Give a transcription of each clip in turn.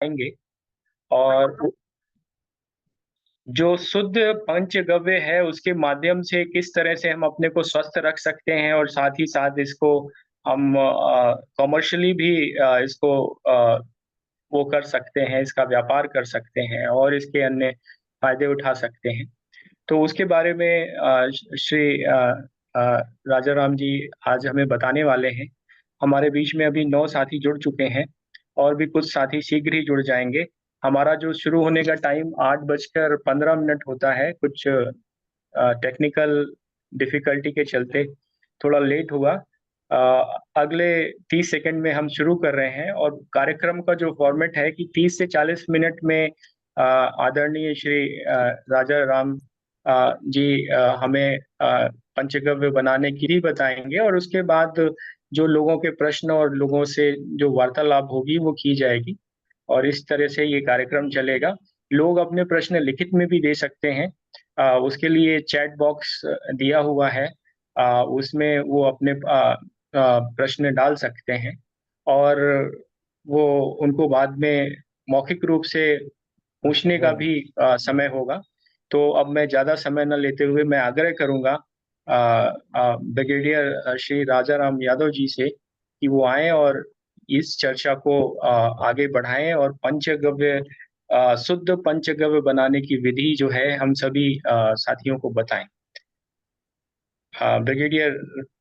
बताएँगे और जो शुद्ध पंचगव्य है, उसके माध्यम से किस तरह से हम अपने को स्वस्थ रख सकते हैं और साथ ही साथ इसको हम कमर्शियली भी इसको वो कर सकते हैं, इसका व्यापार कर सकते हैं और इसके अन्य फ़ायदे उठा सकते हैं। तो उसके बारे में श्री अ, राजा राम जी आज हमें बताने वाले हैं। हमारे बीच में अभी 9 साथी जुड़ चुके हैं और भी कुछ साथी शीघ्र ही जुड़ जाएँगे। हमारा जो शुरू होने का टाइम 8:15 होता है, कुछ टेक्निकल डिफ़िकल्टी के चलते थोड़ा लेट हुआ। अगले 30 सेकंड में हम शुरू कर रहे हैं और कार्यक्रम का जो फ़ॉर्मेट है कि 30 से 40 मिनट में आदरणीय श्री राजा राम जी हमें पंचगव्य बनाने की विधि बताएँगे और उसके बाद जो लोगों के प्रश्न और लोगों से जो वार्तालाप होगी वो की जाएगी और इस तरह से ये कार्यक्रम चलेगा। लोग अपने प्रश्न लिखित में भी दे सकते हैं। उसके लिए चैट बॉक्स दिया हुआ है। उसमें वो अपने प्रश्न डाल सकते हैं और वो उनको बाद में मौखिक रूप से पूछने का भी समय होगा। तो अब मैं ज़्यादा समय ना लेते हुए मैं आग्रह करूँगा ब्रिगेडियर श्री राजाराम यादव जी से कि वो आएँ और इस चर्चा को आगे बढ़ाएँ और पंचगव्य शुद्ध पंचगव्य बनाने की विधि जो है हम सभी साथियों को बताएँ। ब्रिगेडियर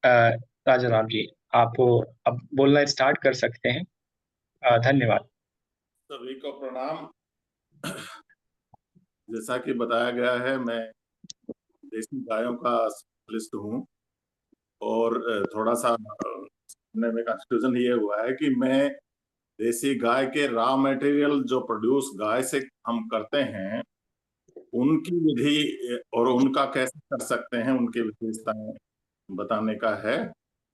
अ, राजाराम जी, आप अब बोलना स्टार्ट कर सकते हैं। धन्यवाद। सभी को प्रणाम। जैसा कि बताया गया है, मैं देसी गायों का स्पेशलिस्ट हूँ और थोड़ा सा सुनने में कंफ्यूजन ये हुआ है कि मैं देसी गाय के रॉ मटेरियल जो प्रोड्यूस गाय से हम करते हैं उनकी विधि और उनका कैसे कर सकते हैं, उनकी विशेषताएं बताने का है।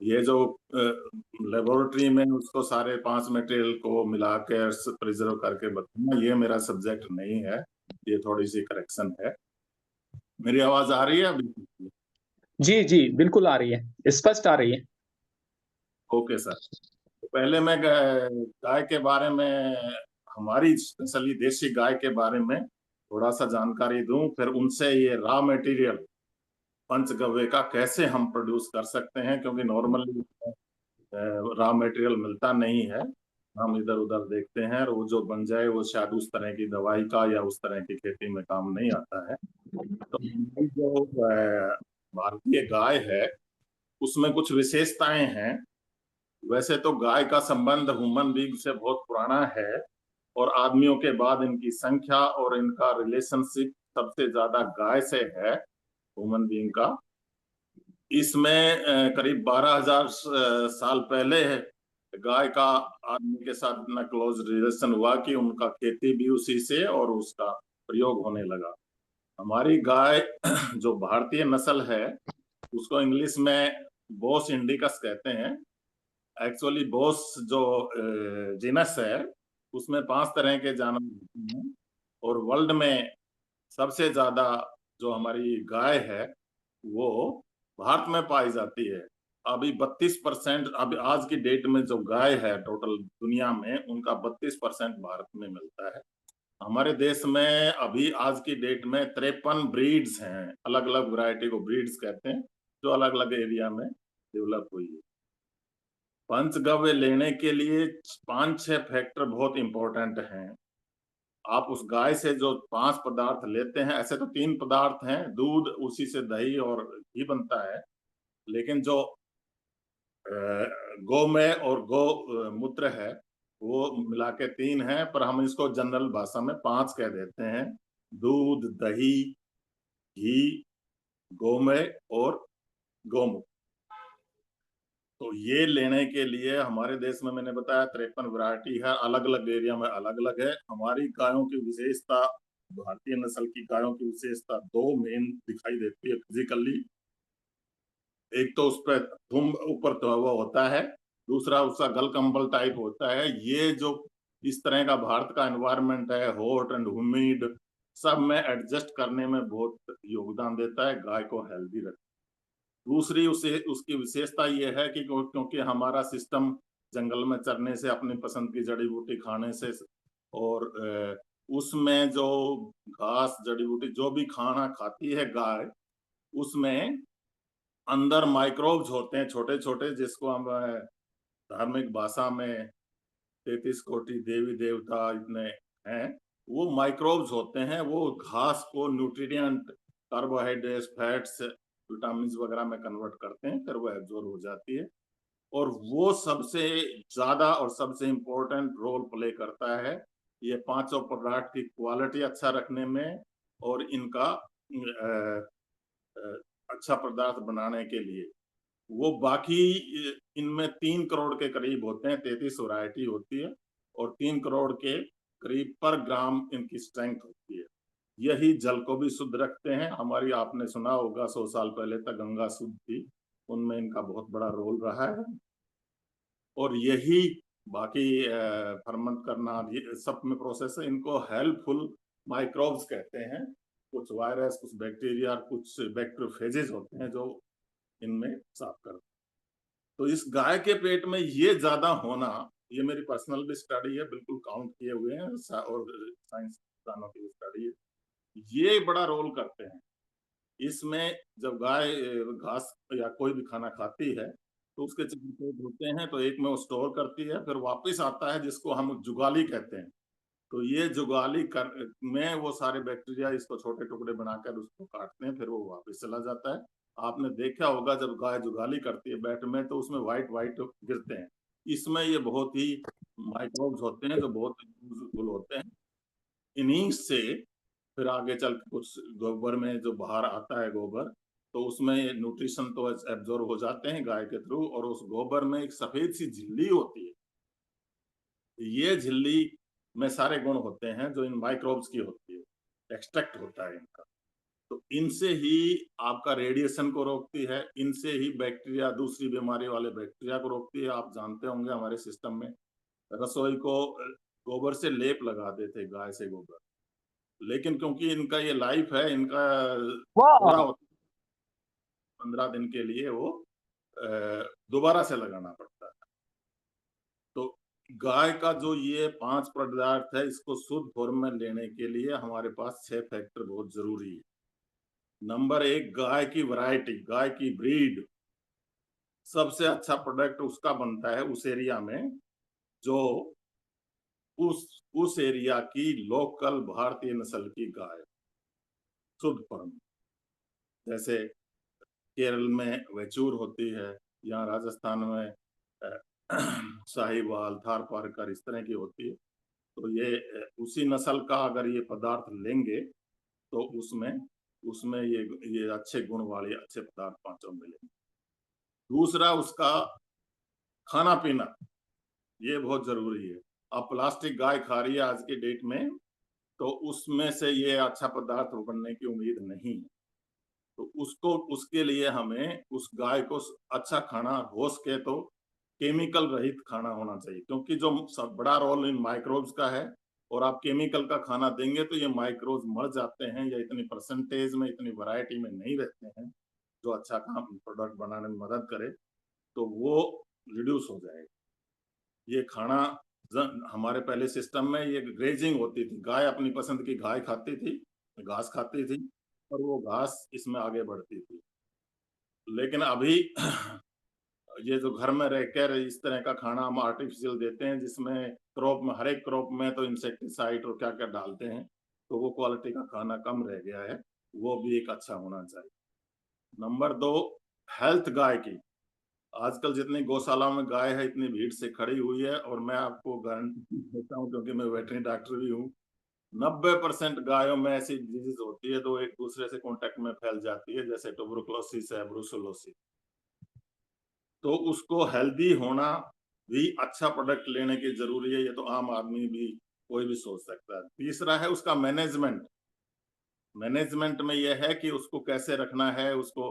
ये जो लेबोरेटरी में उसको सारे 5 मटेरियल को मिला के प्रिजर्व करके बताना, ये मेरा सब्जेक्ट नहीं है। ये थोड़ी सी करेक्शन है। मेरी आवाज आ रही है अभी? जी, जी, बिल्कुल आ रही है, स्पष्ट आ रही है। Okay sir. तो पहले मैं गाय के बारे में, हमारी स्पेशली देसी गाय के बारे में थोड़ा सा जानकारी दूं, फिर उनसे ये रॉ मटेरियल पंचगव्य का कैसे हम प्रोड्यूस कर सकते हैं, क्योंकि नॉर्मली रॉ मटेरियल मिलता नहीं है। हम इधर उधर देखते हैं और वो जो बन जाए वो शायद उस तरह की दवाई का या उस तरह की खेती में काम नहीं आता है। तो हमारी जो भारतीय गाय है उसमें कुछ विशेषताएं हैं। वैसे तो गाय का संबंध ह्यूमन बीइंग से बहुत पुराना है और आदमियों के बाद इनकी संख्या और इनका रिलेशनशिप सबसे ज्यादा गाय से है ह्यूमन बीइंग का। इसमें करीब 12,000 साल पहले गाय का आदमी के साथ इतना क्लोज रिलेशन हुआ कि उनका खेती भी उसी से और उसका प्रयोग होने लगा। हमारी गाय जो भारतीय नस्ल है उसको इंग्लिश में बोस इंडिकस कहते हैं। एक्चुअली बोस जो जीनस है उसमें 5 तरह के जानवर होते हैं और वर्ल्ड में सबसे ज्यादा जो हमारी गाय है वो भारत में पाई जाती है। अभी 32%, अभी आज की डेट में जो गाय है टोटल दुनिया में उनका 32% भारत में मिलता है। हमारे देश में अभी आज की डेट में 53 ब्रीड्स हैं, अलग अलग वैरायटी को ब्रीड्स कहते हैं, जो अलग अलग एरिया में डेवलप हुई है। पंचगव्य लेने के लिए 5-6 फैक्टर बहुत इंपॉर्टेंट हैं। आप उस गाय से जो 5 पदार्थ लेते हैं, ऐसे तो 3 पदार्थ हैं, दूध, उसी से दही और घी बनता है, लेकिन जो गोमय और गौ मूत्र है वो मिला के 3 है, पर हम इसको जनरल भाषा में 5 कह देते हैं। दूध, दही, घी, गोमय और गौमूत्र। तो ये लेने के लिए हमारे देश में मैंने बताया 53 वैरायटी है, अलग अलग एरिया में अलग अलग है। हमारी गायों की विशेषता, भारतीय नस्ल की गायों की विशेषता 2 मेन दिखाई देती है फिजिकली। एक तो उस पर दुम ऊपर तो वो होता है, दूसरा उसका गल कंबल टाइप होता है। ये जो इस तरह का भारत का एनवायरनमेंट है, हॉट एंड ह्यूमिड, सब में एडजस्ट करने में बहुत योगदान देता है, गाय को हेल्दी रखता है। दूसरी उसे उसकी विशेषता ये है कि क्योंकि हमारा सिस्टम जंगल में चरने से, अपनी पसंद की जड़ी बूटी खाने से और उसमें जो घास जड़ी बूटी जो भी खाना खाती है गाय, उसमें अंदर माइक्रोब्स होते हैं छोटे छोटे, जिसको हम धार्मिक भाषा में 33 कोटि देवी देवता इतने हैं, वो माइक्रोब्स होते हैं। वो घास को न्यूट्रिएंट, कार्बोहाइड्रेट्स, फैट्स, विटामिन वगैरह में कन्वर्ट करते हैं, फिर वो एब्जॉर्ब हो जाती है। और वो सबसे ज्यादा और सबसे इम्पोर्टेंट रोल प्ले करता है ये पांचों पदार्थ की क्वालिटी अच्छा रखने में और इनका अच्छा पदार्थ बनाने के लिए। वो बाकी इनमें 3 करोड़ के करीब होते हैं, 33 वैरायटी होती है, और 3 करोड़ के करीब पर ग्राम इनकी स्ट्रेंथ होती है। यही जल को भी शुद्ध रखते हैं। हमारी, आपने सुना होगा, 100 साल पहले तक गंगा शुद्ध थी, उनमें इनका बहुत बड़ा रोल रहा है। और यही बाकी फर्मेंट करना, ये सब में प्रोसेस है। इनको हेल्पफुल माइक्रोब्स कहते हैं। कुछ वायरस, कुछ बैक्टीरिया, कुछ बैक्टीरियोफेजेस होते हैं जो इनमें साफ करते हैं। तो इस गाय के पेट में ये ज्यादा होना, ये मेरी पर्सनल भी स्टडी है, बिल्कुल काउंट किए हुए हैं, और साइंसदानों की स्टडी है, ये बड़ा रोल करते हैं इसमें। जब गाय घास या कोई भी खाना खाती है तो उसके 4 पेट होते हैं, तो एक में वो स्टोर करती है, फिर वापस आता है, जिसको हम जुगाली कहते हैं। तो ये जुगाली कर में वो सारे बैक्टीरिया इसको छोटे टुकड़े बनाकर उसको काटते हैं, फिर वो वापस चला जाता है। आपने देखा होगा जब गाय जुगाली करती है बैट में, तो उसमें व्हाइट व्हाइट गिरते हैं। इसमें ये बहुत ही माइक्रोब्स होते हैं जो बहुत यूजफुल होते हैं। इन्हीं से फिर आगे चल के कुछ गोबर में जो बाहर आता है गोबर, तो उसमें न्यूट्रिशन तो एब्जॉर्ब हो जाते हैं गाय के थ्रू, और उस गोबर में एक सफेद सी झिल्ली होती है। ये झिल्ली में सारे गुण होते हैं जो इन माइक्रोब्स की होती है, एक्सट्रैक्ट होता है इनका। तो इनसे ही आपका रेडिएशन को रोकती है, इनसे ही बैक्टीरिया, दूसरी बीमारी वाले बैक्टीरिया को रोकती है। आप जानते होंगे हमारे सिस्टम में रसोई को गोबर से लेप लगा देते, गाय से गोबर, लेकिन क्योंकि इनका ये लाइफ है, इनका थोड़ा वाह। होता, 15 दिन के लिए वो दोबारा से लगाना पड़ता है। तो गाय का जो ये 5 पदार्थ है, इसको शुद्ध फॉर्म में लेने के लिए हमारे पास 6 फैक्टर बहुत जरूरी है। नंबर 1, गाय की वैरायटी, गाय की ब्रीड। सबसे अच्छा प्रोडक्ट उसका बनता है उस एरिया में जो उस एरिया की लोकल भारतीय नस्ल की गाय, शुद्ध फॉर्म। जैसे केरल में वेचूर होती है, यहाँ राजस्थान में साहिवाल, थारपारकर, इस तरह की होती है। तो ये उसी नस्ल का अगर ये पदार्थ लेंगे तो उसमें उसमें ये अच्छे गुण वाले अच्छे पदार्थ पांचों मिलेंगे। दूसरा, उसका खाना पीना, ये बहुत जरूरी है। अब प्लास्टिक गाय खा रही है आज की डेट में, तो उसमें से ये अच्छा पदार्थ बनने की उम्मीद नहीं है। तो उसको, उसके लिए हमें उस गाय को अच्छा खाना, हो सके तो केमिकल रहित खाना होना चाहिए, क्योंकि जो सब बड़ा रोल इन माइक्रोब्स का है। और आप केमिकल का खाना देंगे तो ये माइक्रोब्स मर जाते हैं, या इतनी परसेंटेज में, इतनी वैरायटी में नहीं रहते हैं जो अच्छा काम प्रोडक्ट बनाने में मदद करे, तो वो रिड्यूस हो जाएगा। ये खाना हमारे पहले सिस्टम में ये ग्रेजिंग होती थी, गाय अपनी पसंद की घास खाती थी, घास खाती थी, और वो घास इसमें आगे बढ़ती थी। लेकिन अभी ये जो घर में रहकर इस तरह का खाना हम आर्टिफिशियल देते हैं, जिसमें क्रॉप में, हर एक क्रॉप में तो इंसेक्टिसाइड और क्या क्या डालते हैं, तो वो क्वालिटी का खाना कम रह गया है। वो भी एक अच्छा होना चाहिए। नंबर 2, हेल्थ गाय की। आजकल जितनी गौशाला में गाय है, इतनी भीड़ से खड़ी हुई है, और मैं आपको गारंटी देता हूँ, क्योंकि मैं वेटरनरी डॉक्टर भी हूँ, 90% गायों में ऐसी डिजीज होती है तो एक दूसरे से कांटेक्ट में फैल जाती है, जैसे ट्यूबरकुलोसिस है, ब्रुसेलोसिस। तो उसको हेल्दी होना भी, अच्छा प्रोडक्ट लेने की जरूरी है। ये तो आम आदमी भी, कोई भी सोच सकता है। तीसरा है उसका मैनेजमेंट। मैनेजमेंट में यह है कि उसको कैसे रखना है, उसको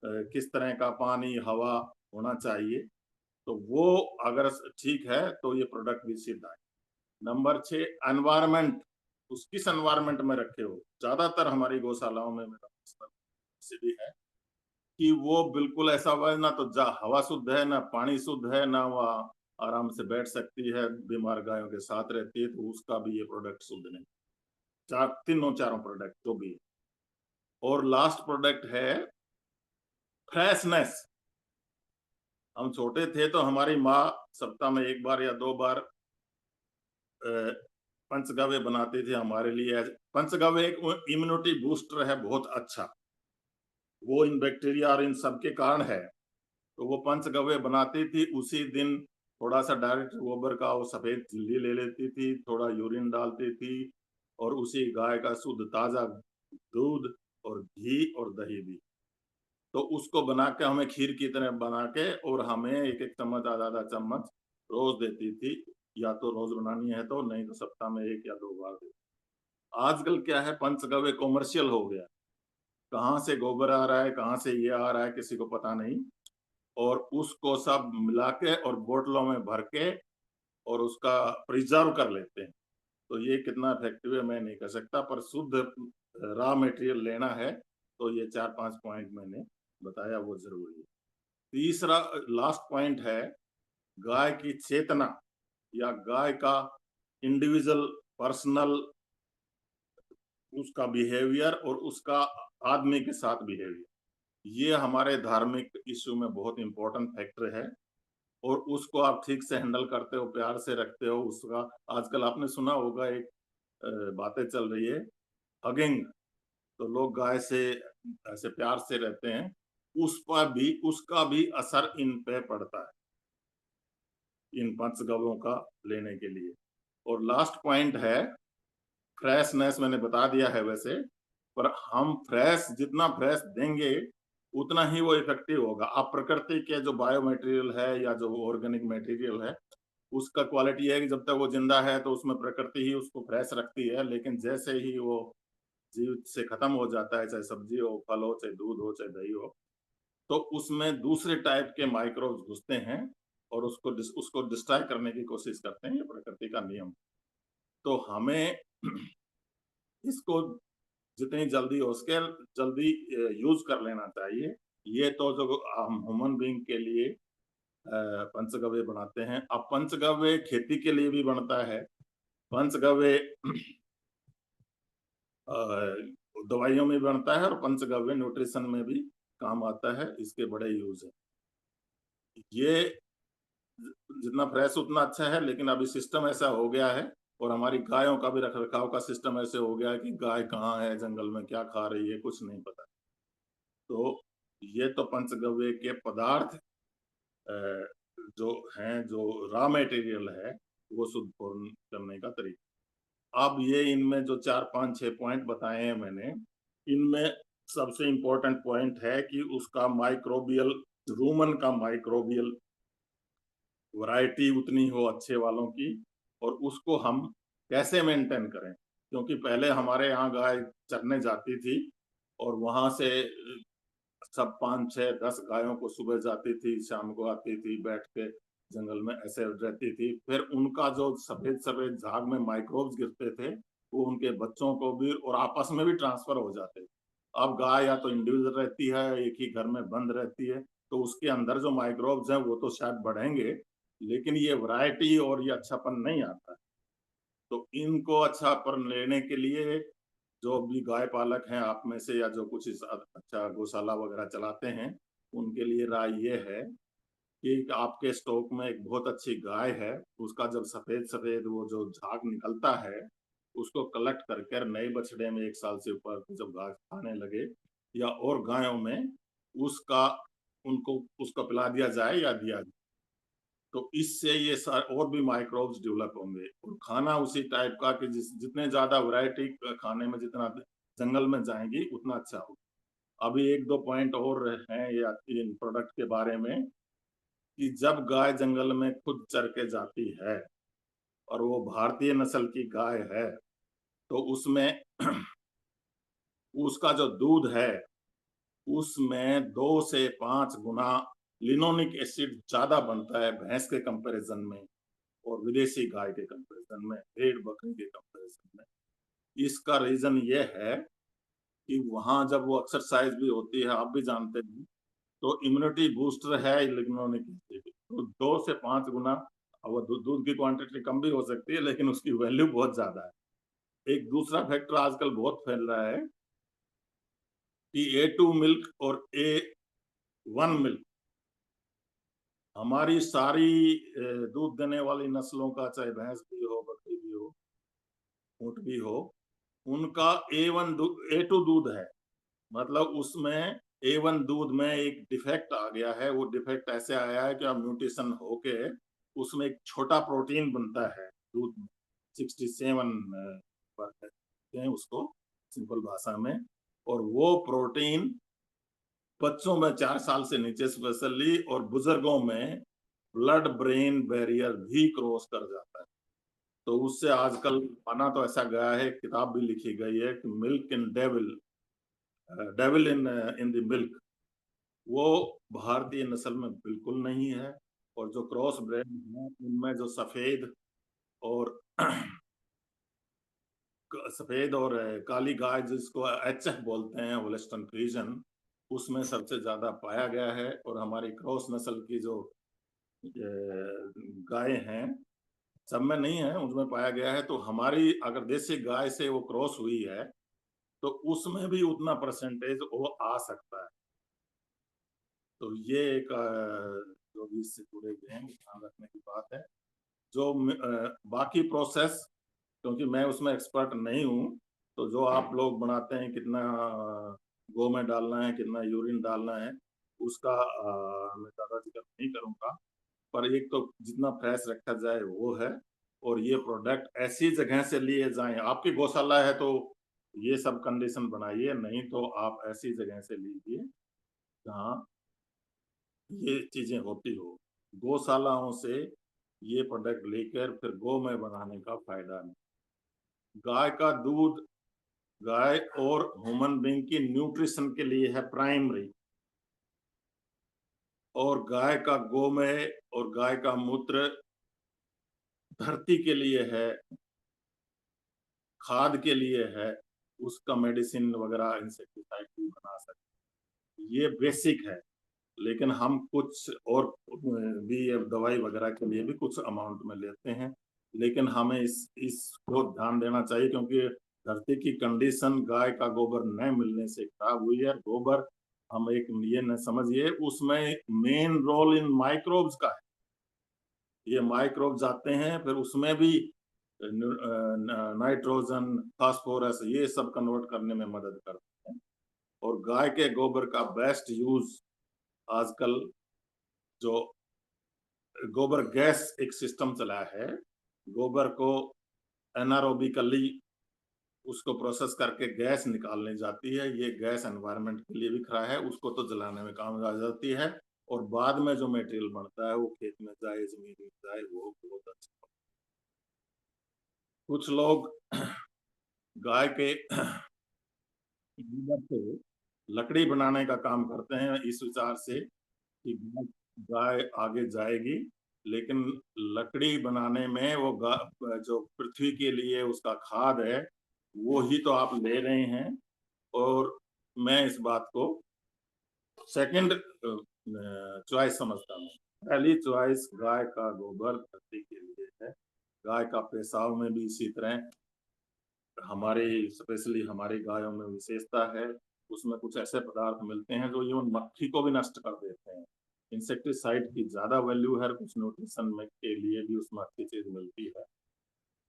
किस तरह का पानी, हवा होना चाहिए। तो वो अगर ठीक है तो ये प्रोडक्ट भी सिद्ध है। Number 6, environment. उस किस एनवायरमेंट में रखे हो। ज्यादातर हमारी गौशालाओं में मेरा भी है कि वो बिल्कुल ऐसा हुआ है, ना तो हवा शुद्ध है, ना पानी शुद्ध है, ना वहाँ आराम से बैठ सकती है, बीमार गायों के साथ रहती है, तो उसका भी ये प्रोडक्ट शुद्ध नहीं। चारों प्रोडक्ट जो भी। और लास्ट प्रोडक्ट है फ्रेशनेस। हम छोटे थे तो हमारी माँ सप्ताह में 1 बार या 2 बार पंचगव्य बनाती थी हमारे लिए। पंचगव्य एक इम्यूनिटी बूस्टर है बहुत अच्छा, वो इन बैक्टीरिया और इन सब के कारण है। तो वो पंचगव्य बनाती थी, उसी दिन थोड़ा सा डायरेक्ट गोबर का वो सफेद झिल्ली ले लेती थी, थोड़ा यूरिन डालती थी, और उसी गाय का शुद्ध ताजा दूध और घी और दही भी, तो उसको बना के हमें खीर की तरह बना के, और हमें 1-1 चम्मच, आधा-आधा चम्मच रोज देती थी। या तो रोज बनानी है तो, नहीं तो सप्ताह में 1 या 2 बार देती। आजकल क्या है, पंचगव्य कॉमर्शियल हो गया। कहाँ से गोबर आ रहा है, कहाँ से ये आ रहा है, किसी को पता नहीं। और उसको सब मिला के और बोतलों में भर के और उसका प्रिजर्व कर लेते हैं। तो ये कितना इफेक्टिव है मैं नहीं कह सकता, पर शुद्ध रॉ मटेरियल लेना है तो ये 4-5 पॉइंट मैंने बताया वो जरूरी है। तीसरा लास्ट पॉइंट है गाय की चेतना, या गाय का इंडिविजुअल पर्सनल उसका बिहेवियर और उसका आदमी के साथ बिहेवियर। ये हमारे धार्मिक इश्यू में बहुत इंपॉर्टेंट फैक्टर है, और उसको आप ठीक से हैंडल करते हो, प्यार से रखते हो उसका। आजकल आपने सुना होगा एक बातें चल रही है, हगिंग, तो लोग गाय से ऐसे प्यार से रहते हैं, उस पर भी उसका भी असर इन पे पड़ता है, इन पंचगव्यों का लेने के लिए। और लास्ट पॉइंट है फ्रेशनेस, मैंने बता दिया है वैसे, पर हम फ्रेश जितना फ्रेश देंगे उतना ही वो इफेक्टिव होगा। आप प्रकृति के जो बायो मटेरियल है या जो ऑर्गेनिक मटेरियल है, उसका क्वालिटी है कि जब तक वो जिंदा है तो उसमें प्रकृति ही उसको फ्रेश रखती है, लेकिन जैसे ही वो जीव से खत्म हो जाता है, चाहे सब्जी हो, फल हो, चाहे दूध हो, चाहे दही हो, तो उसमें दूसरे टाइप के माइक्रोब्स घुसते हैं और उसको डिस्ट्रॉय करने की कोशिश करते हैं। ये प्रकृति का नियम। तो हमें इसको जितनी जल्दी हो सके जल्दी यूज कर लेना चाहिए। ये तो जो हम ह्यूमन बीइंग के लिए पंचगव्य बनाते हैं। अब पंचगव्य खेती के लिए भी बनता है। पंचगव्य दवाइयों में बनता है, और पंचगव्य न्यूट्रिशन में भी काम आता है। इसके बड़े यूज है। ये जितना फ्रेश उतना अच्छा है, लेकिन अभी सिस्टम ऐसा हो गया है, और हमारी गायों का भी रख रखाव का सिस्टम ऐसे हो गया है कि गाय कहाँ है, जंगल में क्या खा रही है, कुछ नहीं पता। तो ये तो पंचगव्य के पदार्थ जो हैं, जो रॉ मटेरियल है, वो शुद्ध पूर्ण करने का तरीका। अब ये इनमें जो 4-5-6 पॉइंट बताए हैं मैंने, इनमें सबसे इंपॉर्टेंट पॉइंट है कि उसका माइक्रोबियल, रूमन का माइक्रोबियल वैरायटी उतनी हो अच्छे वालों की, और उसको हम कैसे मेंटेन करें। क्योंकि पहले हमारे यहाँ गाय चरने जाती थी, और वहां से सब 5-6-10 गायों को सुबह जाती थी, शाम को आती थी, बैठ के जंगल में ऐसे रहती थी। फिर उनका जो सफेद सफेद झाग में माइक्रोब्स गिरते थे, वो उनके बच्चों को भी और आपस में भी ट्रांसफर हो जाते थे। अब गाय या तो इंडिविजुअल रहती है, एक ही घर में बंद रहती है, तो उसके अंदर जो माइक्रोब्स हैं वो तो शायद बढ़ेंगे, लेकिन ये वैरायटी और ये अच्छापन नहीं आता है। तो इनको अच्छापन लेने के लिए जो भी गाय पालक हैं आप में से, या जो कुछ इस अच्छा गौशाला वगैरह चलाते हैं, उनके लिए राय ये है कि आपके स्टॉक में एक बहुत अच्छी गाय है, उसका जब सफेद सफेद वो जो झाग निकलता है, उसको कलेक्ट करके नए बछड़े में 1 साल से ऊपर जब घास खाने लगे, या और गायों में उसका उनको उसको पिला दिया जाए या दिया जाए, तो इससे ये और भी माइक्रोब्स डेवलप होंगे। और खाना उसी टाइप का कि जितने ज्यादा वैरायटी खाने में जितना जंगल में जाएंगी उतना अच्छा होगा। अभी 1-2 पॉइंट और हैं ये इन प्रोडक्ट के बारे में, कि जब गाय जंगल में खुद चर के जाती है और वो भारतीय नस्ल की गाय है, तो उसमें उसका जो दूध है उसमें 2 से 5 गुना लिनोनिक एसिड ज्यादा बनता है भैंस के कंपैरिजन में, और विदेशी गाय के कंपैरिजन में, भेड़ बकरी के कंपैरिजन में। इसका रीजन ये है कि वहां जब वो एक्सरसाइज भी होती है, आप भी जानते हैं, तो इम्यूनिटी बूस्टर है लिग्नोनिक एसिड, तो 2 से 5 गुना अब वो दूध की क्वांटिटी कम भी हो सकती है, लेकिन उसकी वैल्यू बहुत ज्यादा है। एक दूसरा फैक्टर आजकल बहुत फैल रहा है कि A2 मिल्क और A1 मिल्क, हमारी सारी दूध देने वाली नस्लों का, चाहे भैंस भी हो, बकरी भी हो, ऊंट भी हो, उनका A2 दूध है। मतलब उसमें A1 दूध में एक डिफेक्ट आ गया है। वो डिफेक्ट ऐसे आया है कि अब म्यूटेशन होके उसमें एक छोटा प्रोटीन बनता है दूध में, 67 पर कहते हैं उसको सिंपल भाषा में। और वो प्रोटीन बच्चों में 4 साल से नीचे स्पेशली और बुजुर्गों में ब्लड ब्रेन बैरियर भी क्रॉस कर जाता है। तो उससे आजकल माना तो ऐसा गया है, किताब भी लिखी गई है कि milk in devil, devil in the milk, वो भारतीय नस्ल में बिल्कुल नहीं है। और जो क्रॉस ब्रेड है उनमें जो और सफेद और काली गाय, जिसको HF बोलते हैं, होल्स्टाइन फ्रीजन, उसमें सबसे ज्यादा पाया गया है। और हमारी क्रॉस नस्ल की जो गाय हैं, सब में नहीं है, उसमें पाया गया है। तो हमारी अगर देसी गाय से वो क्रॉस हुई है तो उसमें भी उतना परसेंटेज वो आ सकता है। तो ये एक जो भी इससे जुड़े हुए हैं ध्यान रखने की बात है। जो बाकी प्रोसेस, क्योंकि मैं उसमें एक्सपर्ट नहीं हूँ, तो जो आप लोग बनाते हैं, कितना गो में डालना है, कितना यूरिन डालना है, उसका मैं ज़्यादा जिक्र नहीं करूँगा। पर एक तो जितना फ्रेश रखा जाए वो है। और ये प्रोडक्ट ऐसी जगह से लिए जाएं, आपकी गौशाला है तो ये सब कंडीशन बनाइए, नहीं तो आप ऐसी जगह से लीजिए जहाँ ये चीजें होती हो। गौशालाओं से ये प्रोडक्ट लेकर फिर गौ में बनाने का फायदा नहीं। गाय का दूध गाय और ह्यूमन बीइंग की न्यूट्रिशन के लिए है प्राइमरी। और गाय का गोमय और गाय का मूत्र धरती के लिए है, खाद के लिए है, उसका मेडिसिन वगैरह इंसेक्टिसाइड भी बना सकते, ये बेसिक है। लेकिन हम कुछ और भी दवाई वगैरह के लिए भी कुछ अमाउंट में लेते हैं। लेकिन हमें इसको ध्यान देना चाहिए, क्योंकि धरती की कंडीशन गाय का गोबर न मिलने से खराब हुई है। गोबर हम एक ये न समझिए, उसमें मेन रोल इन माइक्रोब्स का है। ये माइक्रोब्स आते हैं, फिर उसमें भी नाइट्रोजन, फास्फोरस, ये सब कन्वर्ट करने में मदद करते हैं। और गाय के गोबर का बेस्ट यूज आजकल जो गोबर गैस एक सिस्टम चला है, गोबर को एनारोबिकली उसको प्रोसेस करके गैस निकालने जाती है। ये गैस एनवायरनमेंट के लिए भी खरा है, उसको तो जलाने में काम आ जाती है। और बाद में जो मटेरियल बनता है वो खेत में जाए, जमीन में जाए, वो बहुत अच्छा। कुछ लोग गाय के गोबर से लकड़ी बनाने का काम करते हैं, इस विचार से कि गाय आगे जाएगी। लेकिन लकड़ी बनाने में वो जो पृथ्वी के लिए उसका खाद है, वो ही तो आप ले रहे हैं। और मैं इस बात को सेकंड चॉइस समझता हूँ। पहली चॉइस गाय का गोबर धरती के लिए है। गाय का पेशाब में भी इसी तरह हमारे स्पेशली हमारी गायों में विशेषता है, उसमें कुछ ऐसे पदार्थ मिलते हैं जो इवन मक्खी को भी नष्ट कर देते हैं। इंसेक्टिसाइड की ज्यादा वैल्यू है, कुछ न्यूट्रिशन में के लिए भी उसमें अच्छी चीज मिलती है।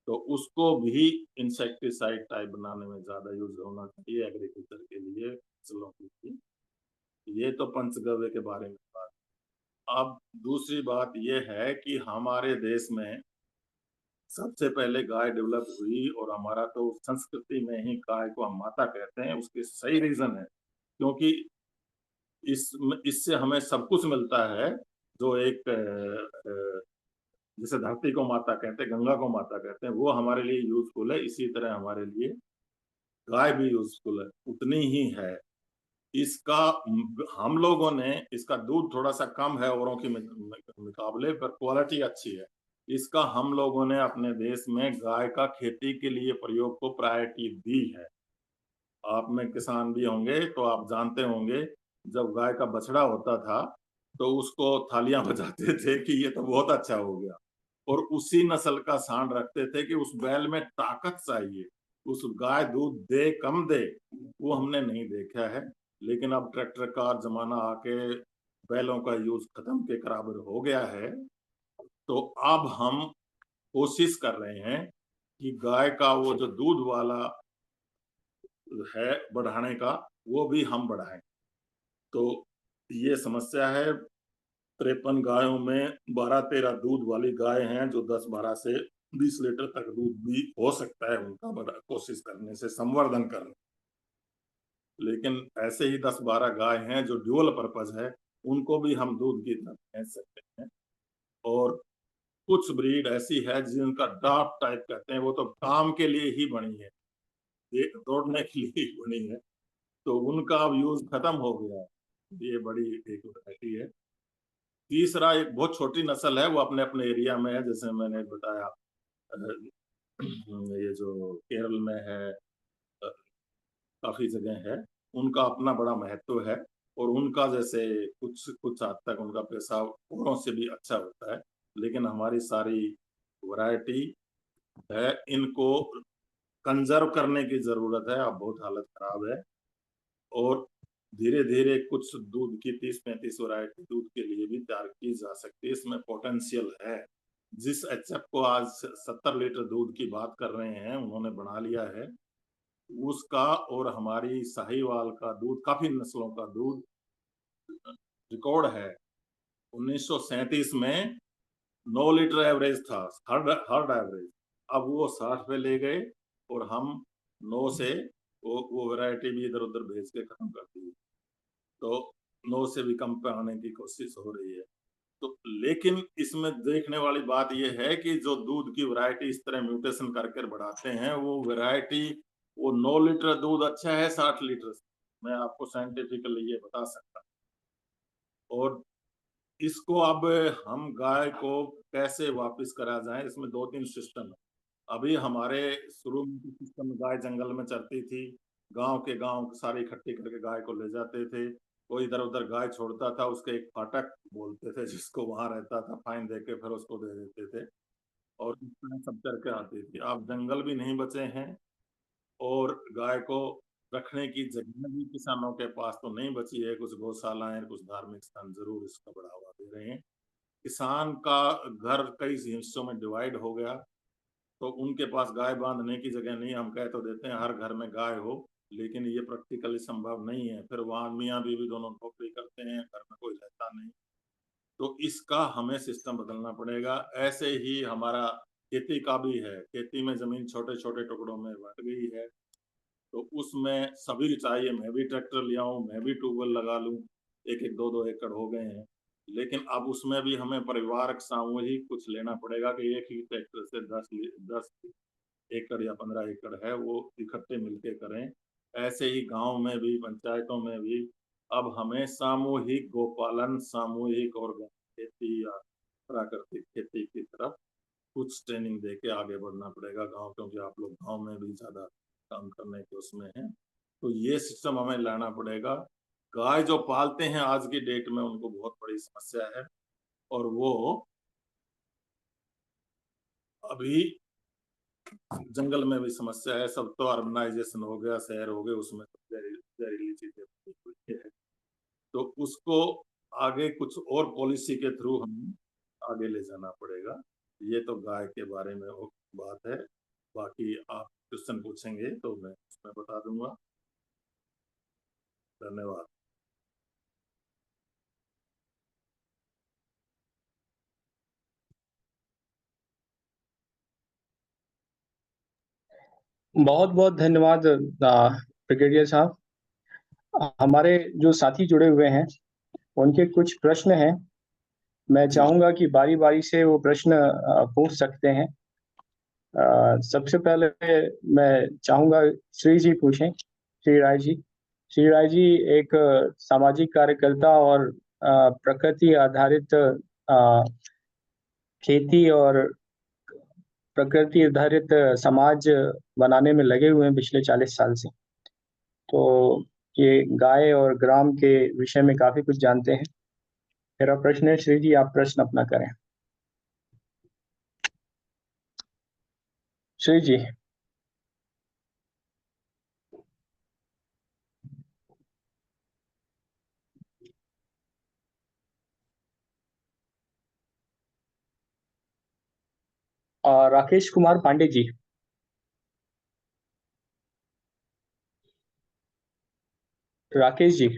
तो उसको भी इंसेक्टिसाइड टाइप बनाने में ज्यादा यूज होना चाहिए एग्रीकल्चर के लिए फसलों की। ये तो पंचगव्य के बारे में बात। अब दूसरी बात यह है कि हमारे देश में सबसे पहले गाय डेवलप हुई, और हमारा तो संस्कृति में ही गाय को हम माता कहते हैं। उसके सही रीजन है, क्योंकि इससे हमें सब कुछ मिलता है। जो एक जैसे धरती को माता कहते हैं, गंगा को माता कहते हैं, वो हमारे लिए यूजफुल है। इसी तरह हमारे लिए गाय भी यूजफुल है, उतनी ही है। इसका हम लोगों ने इसका दूध थोड़ा सा कम है औरों के मुकाबले, पर क्वालिटी अच्छी है। इसका हम लोगों ने अपने देश में गाय का खेती के लिए प्रयोग को प्रायोरिटी दी है। आप में किसान भी होंगे तो आप जानते होंगे, जब गाय का बछड़ा होता था तो उसको थालियां बजाते थे कि ये तो बहुत अच्छा हो गया। और उसी नस्ल का सांड रखते थे कि उस बैल में ताकत चाहिए, उस गाय दूध दे कम दे, वो हमने नहीं देखा है। लेकिन अब ट्रैक्टर का जमाना आके बैलों का यूज खत्म के बराबर हो गया है, तो अब हम कोशिश कर रहे हैं कि गाय का वो जो दूध वाला है बढ़ाने का, वो भी हम बढ़ाएं। तो ये समस्या है। 53 गायों में 12-13 दूध वाली गाय हैं जो 10-12 से 20 लीटर तक दूध भी हो सकता है उनका, बड़ा कोशिश करने से संवर्धन करने। लेकिन ऐसे ही 10-12 गाय हैं जो ड्यूअल पर्पज है, उनको भी हम दूध की तरह बेच सकते हैं। और कुछ ब्रीड ऐसी है जिनका ड्राफ्ट टाइप कहते हैं, वो तो काम के लिए ही बनी है, दौड़ने के लिए ही बनी है, तो उनका अब यूज खत्म हो गया है। ये बड़ी एक वैरायटी है। तीसरा एक बहुत छोटी नस्ल है, वो अपने अपने एरिया में है, जैसे मैंने बताया ये जो केरल में है, काफी जगह है, उनका अपना बड़ा महत्व है। और उनका जैसे कुछ कुछ हद तक उनका पैसा औरों से भी अच्छा होता है। लेकिन हमारी सारी वैरायटी है, इनको कंजर्व करने की जरूरत है, अब बहुत हालत खराब है। और धीरे धीरे कुछ दूध की 30-35 वैरायटी दूध के लिए भी तैयार की जा सकती है, इसमें पोटेंशियल है। जिस एचएफ को आज 70 लीटर दूध की बात कर रहे हैं, उन्होंने बना लिया है उसका, और हमारी साहिवाल का दूध, काफी नस्लों का दूध रिकॉर्ड है। 1937 में 9 लीटर एवरेज था, हर्ड एवरेज। अब वो 60 पे ले गए और हम 9 से वो वैरायटी भी इधर उधर भेज के खत्म कर दी। तो 9 से भी कम पे आने की कोशिश हो रही है। तो लेकिन इसमें देखने वाली बात यह है कि जो दूध की वैरायटी इस तरह म्यूटेशन करके बढ़ाते हैं, वो वैरायटी, वो 9 लीटर दूध अच्छा है 60 लीटर से, मैं आपको साइंटिफिकली ये बता सकता हूँ। और इसको अब हम गाय को कैसे वापस करा जाए, इसमें 2-3 सिस्टम है। अभी हमारे शुरू में सिस्टम, गाय जंगल में चरती थी, गांव के गांव सारी इकट्ठी करके गाय को ले जाते थे, कोई इधर उधर गाय छोड़ता था, उसके एक फाटक बोलते थे जिसको, वहां रहता था, फाइन दे के फिर उसको दे देते थे, और इसमें सब करके आती थी। अब जंगल भी नहीं बचे हैं, और गाय को रखने की जगह भी किसानों के पास तो नहीं बची है। कुछ गौशालाएं, कुछ धार्मिक स्थान जरूर इसका बढ़ावा दे रहे हैं। किसान का घर कई हिस्सों में डिवाइड हो गया, तो उनके पास गाय बांधने की जगह नहीं। हम कह तो देते हैं हर घर में गाय हो, लेकिन ये प्रैक्टिकली संभव नहीं है। फिर वहां मियाँ बीवी दोनों नौकरी करते हैं, घर में कोई रहता नहीं। तो इसका हमें सिस्टम बदलना पड़ेगा। ऐसे ही हमारा खेती का भी है, खेती में जमीन छोटे छोटे टुकड़ों में बंट गई है, तो उसमें सभी चाहिए, मैं भी ट्रैक्टर ले आऊं, मैं भी ट्यूबवेल लगा लूं, 1-1, 2-2 एकड़ हो गए हैं। लेकिन अब उसमें भी हमें परिवार सामूहिक कुछ लेना पड़ेगा कि एक ही ट्रैक्टर से 10 एकड़ या 15 एकड़ है वो इकट्ठे मिलके करें। ऐसे ही गांव में भी, पंचायतों में भी अब हमें सामूहिक गोपालन, सामूहिक और खेती या प्राकृतिक खेती की तरफ कुछ ट्रेनिंग देके आगे बढ़ना पड़ेगा गांव, क्योंकि आप लोग गांव में भी ज्यादा काम करने के उसमें हैं। तो ये सिस्टम हमें लाना पड़ेगा। गाय जो पालते हैं आज की डेट में, उनको बहुत बड़ी समस्या है, और वो अभी जंगल में भी समस्या है। सब तो अर्बनाइजेशन हो गया, शहर हो गए, उसमें तो जहरीली चीजें हुई है। तो उसको आगे कुछ और पॉलिसी के थ्रू हमें आगे ले जाना पड़ेगा। ये तो गाय के बारे में बात है। बाकी आप क्वेश्चन पूछेंगे तो मैं उसमें बता दूंगा। धन्यवाद। बहुत बहुत धन्यवाद ब्रिगेडियर साहब। हमारे जो साथी जुड़े हुए हैं, उनके कुछ प्रश्न हैं। मैं जी। चाहूंगा कि बारी बारी से वो प्रश्न पूछ सकते हैं। सबसे पहले मैं चाहूंगा श्री जी पूछें, श्री राय जी। श्री राय जी एक सामाजिक कार्यकर्ता और प्रकृति आधारित खेती और प्रकृति आधारित समाज बनाने में लगे हुए हैं पिछले 40 साल से। तो ये गाय और ग्राम के विषय में काफी कुछ जानते हैं। मेरा प्रश्न है, श्री जी आप प्रश्न अपना करें। श्री जी। राकेश कुमार पांडे जी। राकेश जी।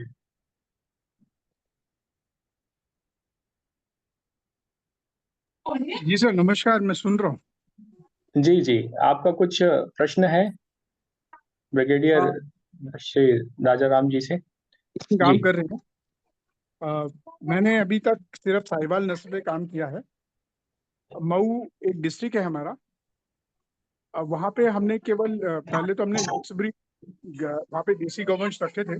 जी सर, नमस्कार, मैं सुन रहा हूँ। जी जी, आपका कुछ प्रश्न है ब्रिगेडियर श्री राजा राम जी से? काम जी कर रहे हैं। मैंने अभी तक सिर्फ साहिवाल नस्ल पे काम किया है। मऊ एक डिस्ट्रिक्ट है हमारा। वहाँ पे हमने केवल पहले तो हमने मिक्स ब्रीड वहाँ पे देसी गवर्नमेंट्स रखे थे।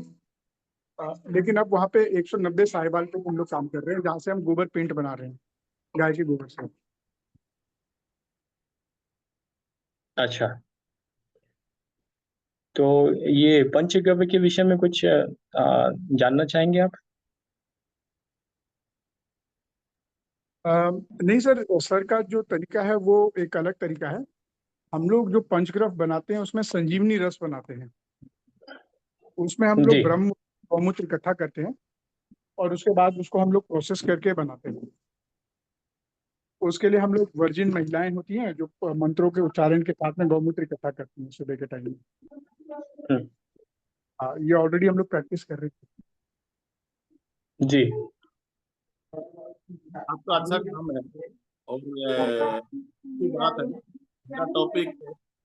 लेकिन अब वहाँ पे 190 साहिवाल पे हम लोग काम कर रहे हैं, जहाँ से हम गोबर पेंट बना रहे हैं, गाय के गोबर से। अच्छा, तो ये पंचगव्य के विषय में कुछ जानना चाहेंगे आप? नहीं सर, सर का जो तरीका है वो एक अलग तरीका है। हम लोग जो पंचगव्य बनाते हैं उसमें संजीवनी रस बनाते हैं। उसमें हम जी। लोग ब्रह्म गौमूत्र इकट्ठा करते हैं और उसके बाद उसको हम लोग प्रोसेस करके बनाते हैं। उसके लिए हम लोग वर्जिन महिलाएं होती हैं जो मंत्रों के उच्चारण के साथ में गौमूत्र इकट्ठा करती हैं सुबह के टाइम में। हम्म, हाँ, ये ऑलरेडी हम लोग प्रैक्टिस कर रहे जी आपका अच्छा काम है। और की बात है, मेरा टॉपिक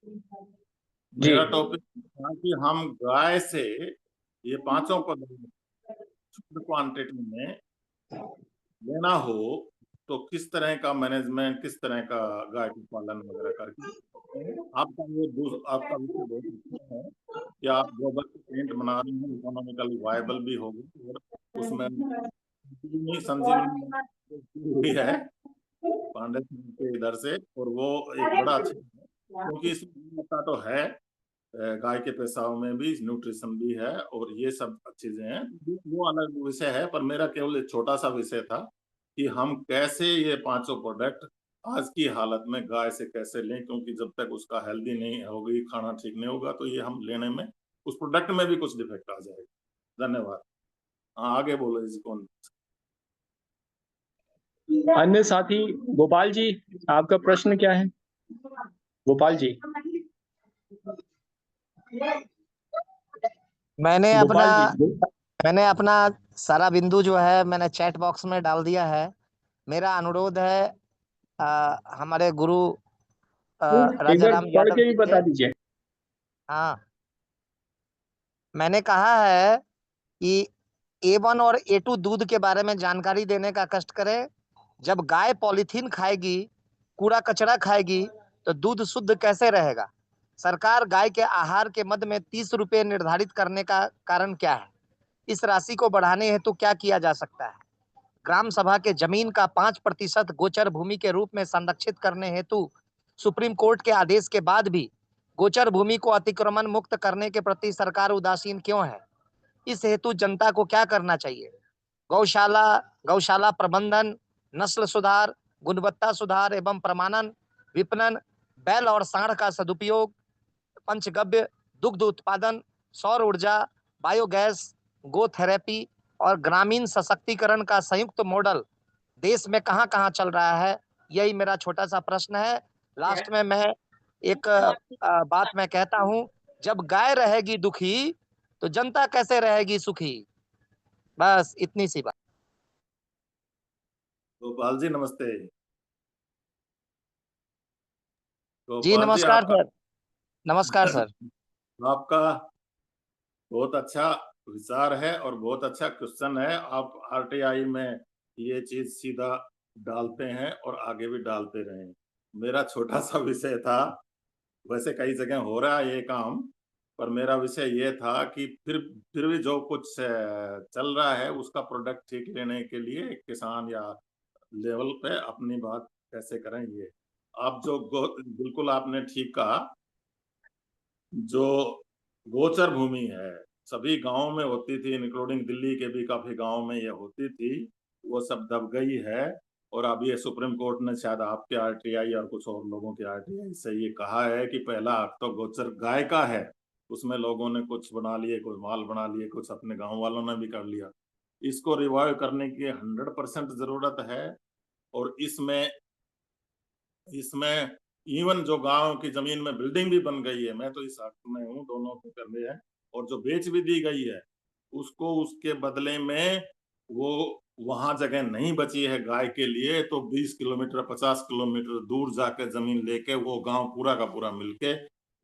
जी। मेरा टॉपिक था कि हम गाय से ये पांचों को क्वांटिटी में लेना हो तो किस तरह का मैनेजमेंट, किस तरह का गाय के पालन वगैरह करके आपका विषय बहुत अच्छा है कि आप गोबर से पेंट बना रहे हैं, इकोनॉमिकली वायबल भी होगी और उसमें संजीवनी भी है पांडे सिंह के इधर से, और वो एक बड़ा अच्छा है क्योंकि इसमें तो है गाय के पेशाब में भी न्यूट्रिशन भी है और ये सब चीजें हैं। वो अलग विषय है, पर मेरा केवल एक छोटा सा विषय था कि हम कैसे ये पांचों प्रोडक्ट आज की हालत में गाय से कैसे लें, क्योंकि जब तक उसका हेल्दी नहीं होगी, खाना ठीक नहीं होगा, तो ये हम लेने में उस प्रोडक्ट में भी कुछ डिफेक्ट आ जाएगा। धन्यवाद। हाँ, आगे बोलो जी। कौन? अन्य साथी गोपाल जी, आपका प्रश्न क्या है? गोपाल जी। मैंने अपना गोपाल जी। मैंने अपना सारा बिंदु जो है मैंने चैट बॉक्स में डाल दिया है। मेरा अनुरोध है हमारे गुरु एक राजा बार राम पढ़ यादव के भी जी बता से। दीजिए। हाँ, मैंने कहा है कि A1 और A2 दूध के बारे में जानकारी देने का कष्ट करें। जब गाय पॉलीथीन खाएगी, कूड़ा कचरा खाएगी, तो दूध शुद्ध कैसे रहेगा? सरकार गाय के आहार के मद में 30 रुपये निर्धारित करने का कारण क्या है? इस राशि को बढ़ाने हेतु क्या किया जा सकता है? ग्राम सभा के जमीन का 5% गोचर भूमि के रूप में संरक्षित करने हेतु सुप्रीम कोर्ट के आदेश के बाद भी गोचर भूमि को अतिक्रमण मुक्त करने के प्रति सरकार उदासीन क्यों है? इस हेतु जनता को क्या करना चाहिए? गौशाला गौशाला प्रबंधन, नस्ल सुधार, गुणवत्ता सुधार एवं प्रमाणन, विपणन, बैल और सांड का सदुपयोग, पंचगव्य, दुग्ध उत्पादन, सौर ऊर्जा, बायोगैस, गो थेरेपी और ग्रामीण सशक्तिकरण का संयुक्त मॉडल देश में कहाँ-कहाँ चल रहा है? यही मेरा छोटा सा प्रश्न है। लास्ट में मैं एक बात मैं कहता हूँ, जब गाय रहेगी दुखी तो जनता कैसे रहेगी सुखी? बस इतनी सी बात। गोपाल जी नमस्ते। जी गोपाल जी नमस्कार आपका सर। नमस्कार सर। आपका बहुत अच्छा विचार है और बहुत अच्छा क्वेश्चन है। आप आरटीआई में ये चीज सीधा डालते हैं और आगे भी डालते रहे। मेरा छोटा सा विषय था, वैसे कई जगह हो रहा है ये काम, पर मेरा विषय ये था कि फिर भी जो कुछ चल रहा है उसका प्रोडक्ट ठीक लेने के लिए किसान या लेवल पे अपनी बात कैसे करें। ये आप जो बिल्कुल आपने ठीक कहा। जो गोचर भूमि है सभी गांवों में होती थी, इंक्लूडिंग दिल्ली के भी काफी गांवों में ये होती थी, वो सब दब गई है। और अब ये सुप्रीम कोर्ट ने शायद आपके आरटीआई और कुछ और लोगों के आरटीआई से ये कहा है कि पहला हक तो गोचर गाय का है। उसमें लोगों ने कुछ बना लिए, कुछ माल बना लिए, कुछ अपने गांव वालों ने भी कर लिया। इसको रिवाइव करने की 100% जरूरत है। और इसमें इसमें इवन जो गांव की जमीन में बिल्डिंग भी बन गई है, मैं तो इस हक में हूँ, दोनों को करने हैं, और जो बेच भी दी गई है उसको उसके बदले में वो वहां जगह नहीं बची है गाय के लिए, तो 20 किलोमीटर 50 किलोमीटर दूर जाकर जमीन लेके वो गांव पूरा का पूरा मिलके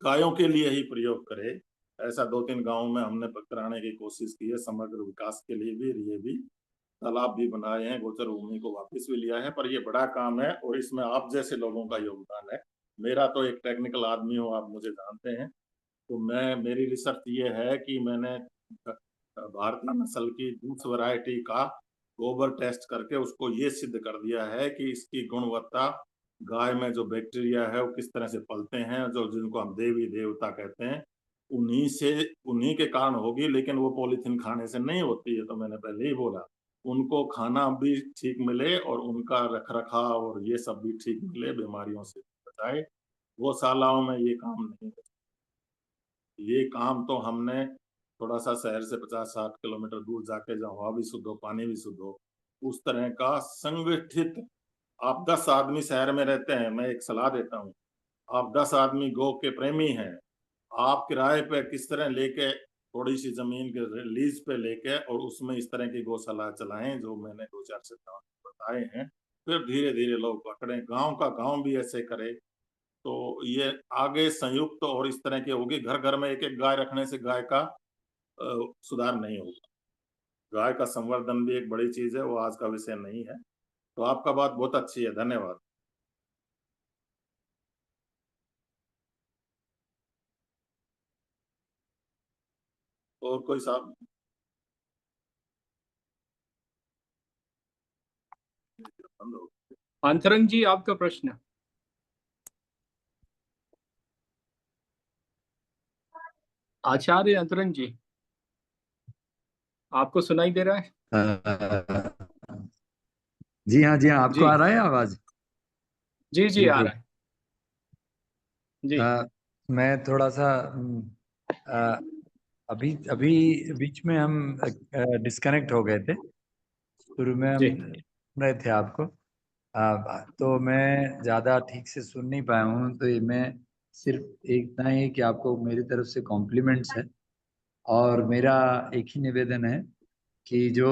गायों के लिए ही प्रयोग करे। ऐसा 2-3 गांवों में हमने कराने की कोशिश की है, समग्र विकास के लिए भी। ये भी तालाब भी बनाए हैं, गोचर भूमि को वापस भी लिया है, पर ये बड़ा काम है और इसमें आप जैसे लोगों का योगदान है। मेरा तो एक टेक्निकल आदमी हूँ, आप मुझे जानते हैं, तो मेरी रिसर्च ये है कि मैंने भारतीय नस्ल की दूध वैरायटी का गोबर टेस्ट करके उसको ये सिद्ध कर दिया है कि इसकी गुणवत्ता गाय में जो बैक्टीरिया है वो किस तरह से पलते हैं, जो जिनको हम देवी देवता कहते हैं, उन्हीं के कारण होगी। लेकिन वो पॉलीथीन खाने से नहीं होती है, तो मैंने पहले ही बोला। उनको खाना भी ठीक मिले और उनका रख रखाव और ये सब भी ठीक मिले, बीमारियों से बचाए, वो शालाओं में ये काम नहीं है। ये काम तो हमने थोड़ा सा शहर से 50-60 किलोमीटर दूर जाके, जहाँ हवा भी शुद्ध हो, पानी भी शुद्ध हो, उस तरह का संगठित। आप 10 आदमी शहर में रहते हैं, मैं एक सलाह देता हूँ, आप 10 आदमी गौ के प्रेमी हैं, आप किराए पे किस तरह लेके थोड़ी सी जमीन के लीज पे लेके और उसमें इस तरह की गौशाला चलाएं जो मैंने 2-4 सिद्धांत बताए हैं। फिर धीरे धीरे लोग पकड़ें, गांव का गांव भी ऐसे करे, तो ये आगे संयुक्त और इस तरह की होगी। घर घर में एक एक गाय रखने से गाय का सुधार नहीं होगा। गाय का संवर्धन भी एक बड़ी चीज है, वो आज का विषय नहीं है। तो आपका बात बहुत अच्छी है, धन्यवाद। और कोई साहब? अंतरंग जी, आपका प्रश्न। आचार्य अंतरंग जी, आपको सुनाई दे रहा है? जी हाँ, जी हाँ, आपको जी आ रहा है आवाज? जी जी, आ बिल्कुल। रहा है जी। मैं थोड़ा सा अ, अभी अभी बीच में हम डिस्कनेक्ट हो गए थे। शुरू में हम जी सुन रहे थे आपको, तो मैं ज़्यादा ठीक से सुन नहीं पाया हूँ, तो ये मैं सिर्फ इतना ही कि आपको मेरी तरफ से कॉम्प्लीमेंट्स है। और मेरा एक ही निवेदन है कि जो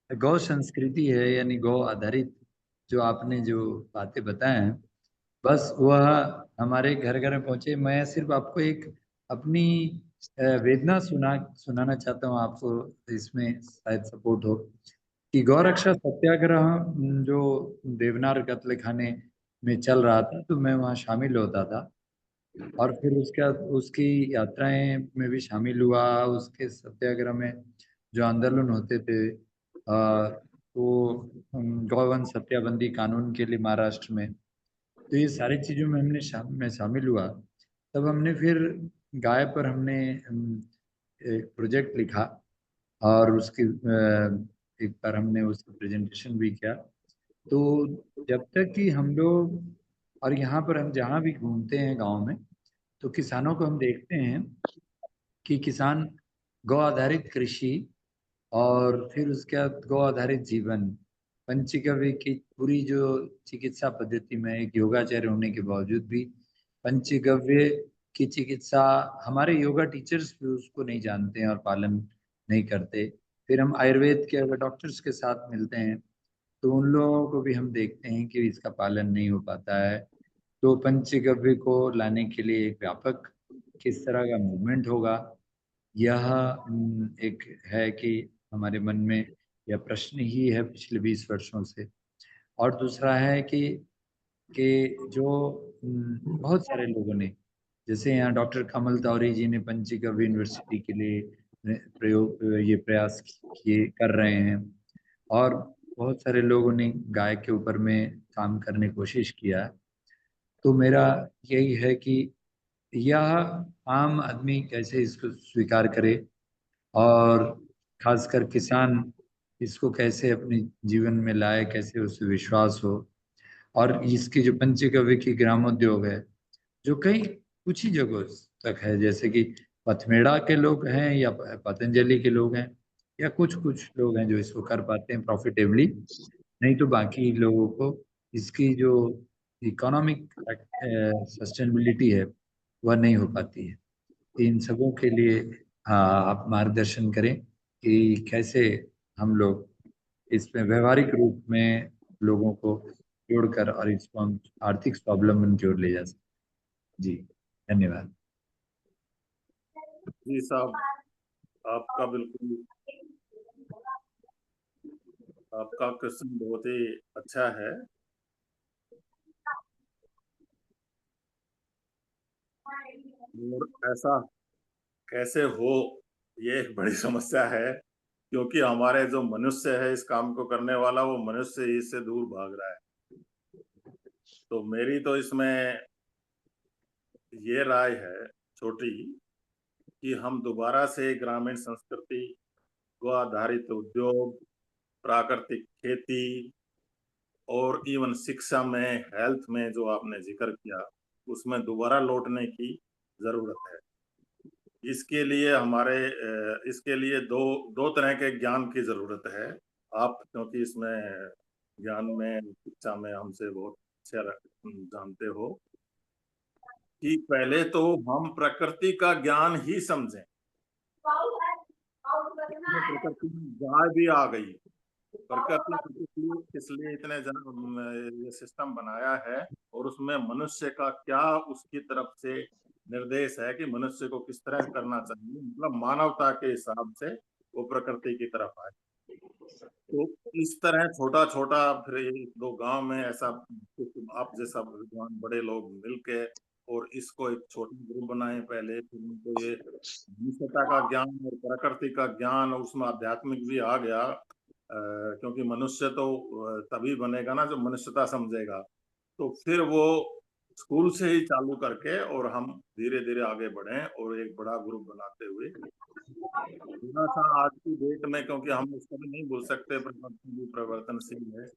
गौ संस्कृति है, यानी गौ आधारित जो आपने जो बातें बताए हैं, बस वह हमारे घर घर में पहुंचे। मैं सिर्फ आपको एक अपनी वेदना सुनाना चाहता हूँ आपको, इसमें शायद सपोर्ट हो। कि गौरक्षा सत्याग्रह जो देवनार कत्ल खाने में चल रहा था, तो मैं वहाँ शामिल होता था, और फिर उसकी यात्राएं में भी शामिल हुआ। उसके सत्याग्रह में जो आंदोलन होते थे, वो गौवंश सत्याबंदी कानून के लिए महाराष्ट्र में, तो ये सारी चीज़ों में मैं शामिल हुआ। तब हमने फिर गाय पर हमने एक प्रोजेक्ट लिखा, और उसकी एक बार हमने उसका प्रेजेंटेशन भी किया। तो जब तक कि हम लोग, और यहाँ पर हम जहाँ भी घूमते हैं गांव में, तो किसानों को हम देखते हैं कि किसान गौ आधारित कृषि, और फिर उसके बाद गौ आधारित जीवन, पंचगव्य की पूरी जो चिकित्सा पद्धति में एक योगाचार्य होने के बावजूद भी पंचगव्य की चिकित्सा, हमारे योगा टीचर्स भी उसको नहीं जानते हैं और पालन नहीं करते। फिर हम आयुर्वेद के अगर डॉक्टर्स के साथ मिलते हैं, तो उन लोगों को भी हम देखते हैं कि इसका पालन नहीं हो पाता है। तो पंचगव्य को लाने के लिए एक व्यापक किस तरह का मूवमेंट होगा, यह एक है कि हमारे मन में यह प्रश्न ही है पिछले 20 वर्षों से। और दूसरा है कि जो बहुत सारे लोगों ने, जैसे यहाँ डॉक्टर कमल तौरी जी ने पंचगव्य यूनिवर्सिटी के लिए ये प्रयास किए कर रहे हैं, और बहुत सारे लोगों ने गाय के ऊपर में काम करने की कोशिश किया है। तो मेरा यही है कि यह आम आदमी कैसे इसको स्वीकार करे, और खासकर किसान इसको कैसे अपने जीवन में लाए, कैसे उससे विश्वास हो। और इसके जो पंचगव्य की ग्रामोद्योग है, जो कई कुछ ही जगहों तक है, जैसे कि पथमेड़ा के लोग हैं या पतंजलि के लोग हैं, या कुछ कुछ लोग हैं जो इसको कर पाते हैं प्रॉफिटेबली, नहीं तो बाकी लोगों को इसकी जो इकोनॉमिक सस्टेनेबिलिटी है वह नहीं हो पाती है। इन सबों के लिए आप मार्गदर्शन करें कि कैसे हम लोग इसमें व्यवहारिक रूप में लोगों को जोड़कर और इसको हम आर्थिक स्वावलंबन की ओर ले जा सकते। जी धन्यवाद। जी साहब, आपका बिल्कुल, आपका क्वेश्चन बहुत ही अच्छा है। और ऐसा कैसे हो, ये एक बड़ी समस्या है, क्योंकि हमारे जो मनुष्य है इस काम को करने वाला, वो मनुष्य ही इससे दूर भाग रहा है। तो मेरी तो इसमें ये राय है छोटी, कि हम दोबारा से ग्रामीण संस्कृति को आधारित उद्योग, प्राकृतिक खेती और इवन शिक्षा में, हेल्थ में जो आपने जिक्र किया, उसमें दोबारा लौटने की जरूरत है। इसके लिए इसके लिए दो तरह के ज्ञान की जरूरत है। आप क्योंकि इसमें ज्ञान में, शिक्षा में हमसे बहुत अच्छा जानते हो, कि पहले तो हम प्रकृति का ज्ञान ही समझें। प्रकृति में गाय भी आ गई। प्रकृति इसलिए इतने ये सिस्टम बनाया है, और उसमें मनुष्य का क्या उसकी तरफ से निर्देश है कि मनुष्य को किस तरह करना चाहिए, मतलब मानवता के हिसाब से वो प्रकृति की तरफ आए। तो इस तरह छोटा छोटा फिर एक दो गांव में ऐसा आप जैसा विद्वान बड़े लोग मिलके और इसको एक छोटा ग्रुप बनाए पहले, फिर उनको ये मनुष्यता का ज्ञान और प्रकृति का ज्ञान, और उसमें आध्यात्मिक भी आ गया, क्योंकि मनुष्य तो तभी बनेगा ना जब मनुष्यता समझेगा। तो फिर वो स्कूल से ही चालू करके और हम धीरे धीरे आगे बढ़े और एक बड़ा ग्रुप बनाते हुए थोड़ा सा आज की डेट में, क्योंकि हम उसको भी नहीं बोल सकते परिवर्तन भी परिवर्तनशील है,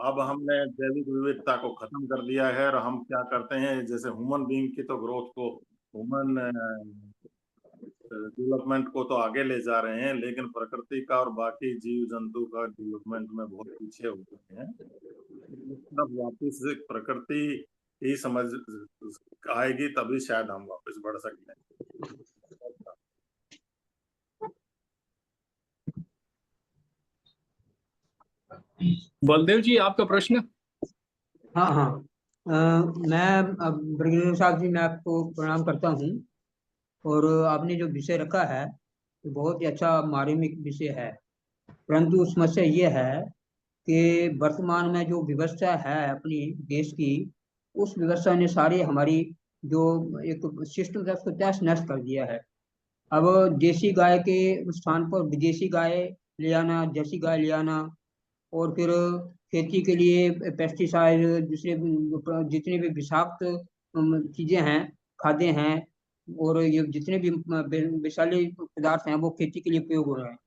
अब हमने जैविक विविधता को खत्म कर दिया है और हम क्या करते हैं, जैसे ह्यूमन बीइंग की तो ग्रोथ को, ह्यूमन डेवलपमेंट को तो आगे ले जा रहे हैं, लेकिन प्रकृति का और बाकी जीव जंतु का डेवलपमेंट में बहुत पीछे हो गए हैं। तब वापिस प्रकृति ही समझ आएगी, तभी शायद हम वापस बढ़ सकते हैं। बलदेव जी, आपका प्रश्न। हाँ हाँ, मैं ब्रगेडियर साहब जी, मैं आपको प्रणाम करता हूँ। और आपने जो विषय रखा है वो बहुत ही अच्छा मार्मिक विषय है, परंतु समस्या ये है कि वर्तमान में जो व्यवस्था है अपनी देश की, उस व्यवस्था ने सारी हमारी जो एक सिस्टम था उसको तहस नहस कर दिया है। अब देसी गाय के स्थान पर विदेशी गाय ले आना, देसी गाय ले आना, और फिर खेती के लिए पेस्टिसाइड, दूसरे जितने भी विषाक्त चीजें हैं, खाद्य हैं, और ये जितने भी विषैले पदार्थ हैं वो खेती के लिए प्रयोग हो रहे हैं।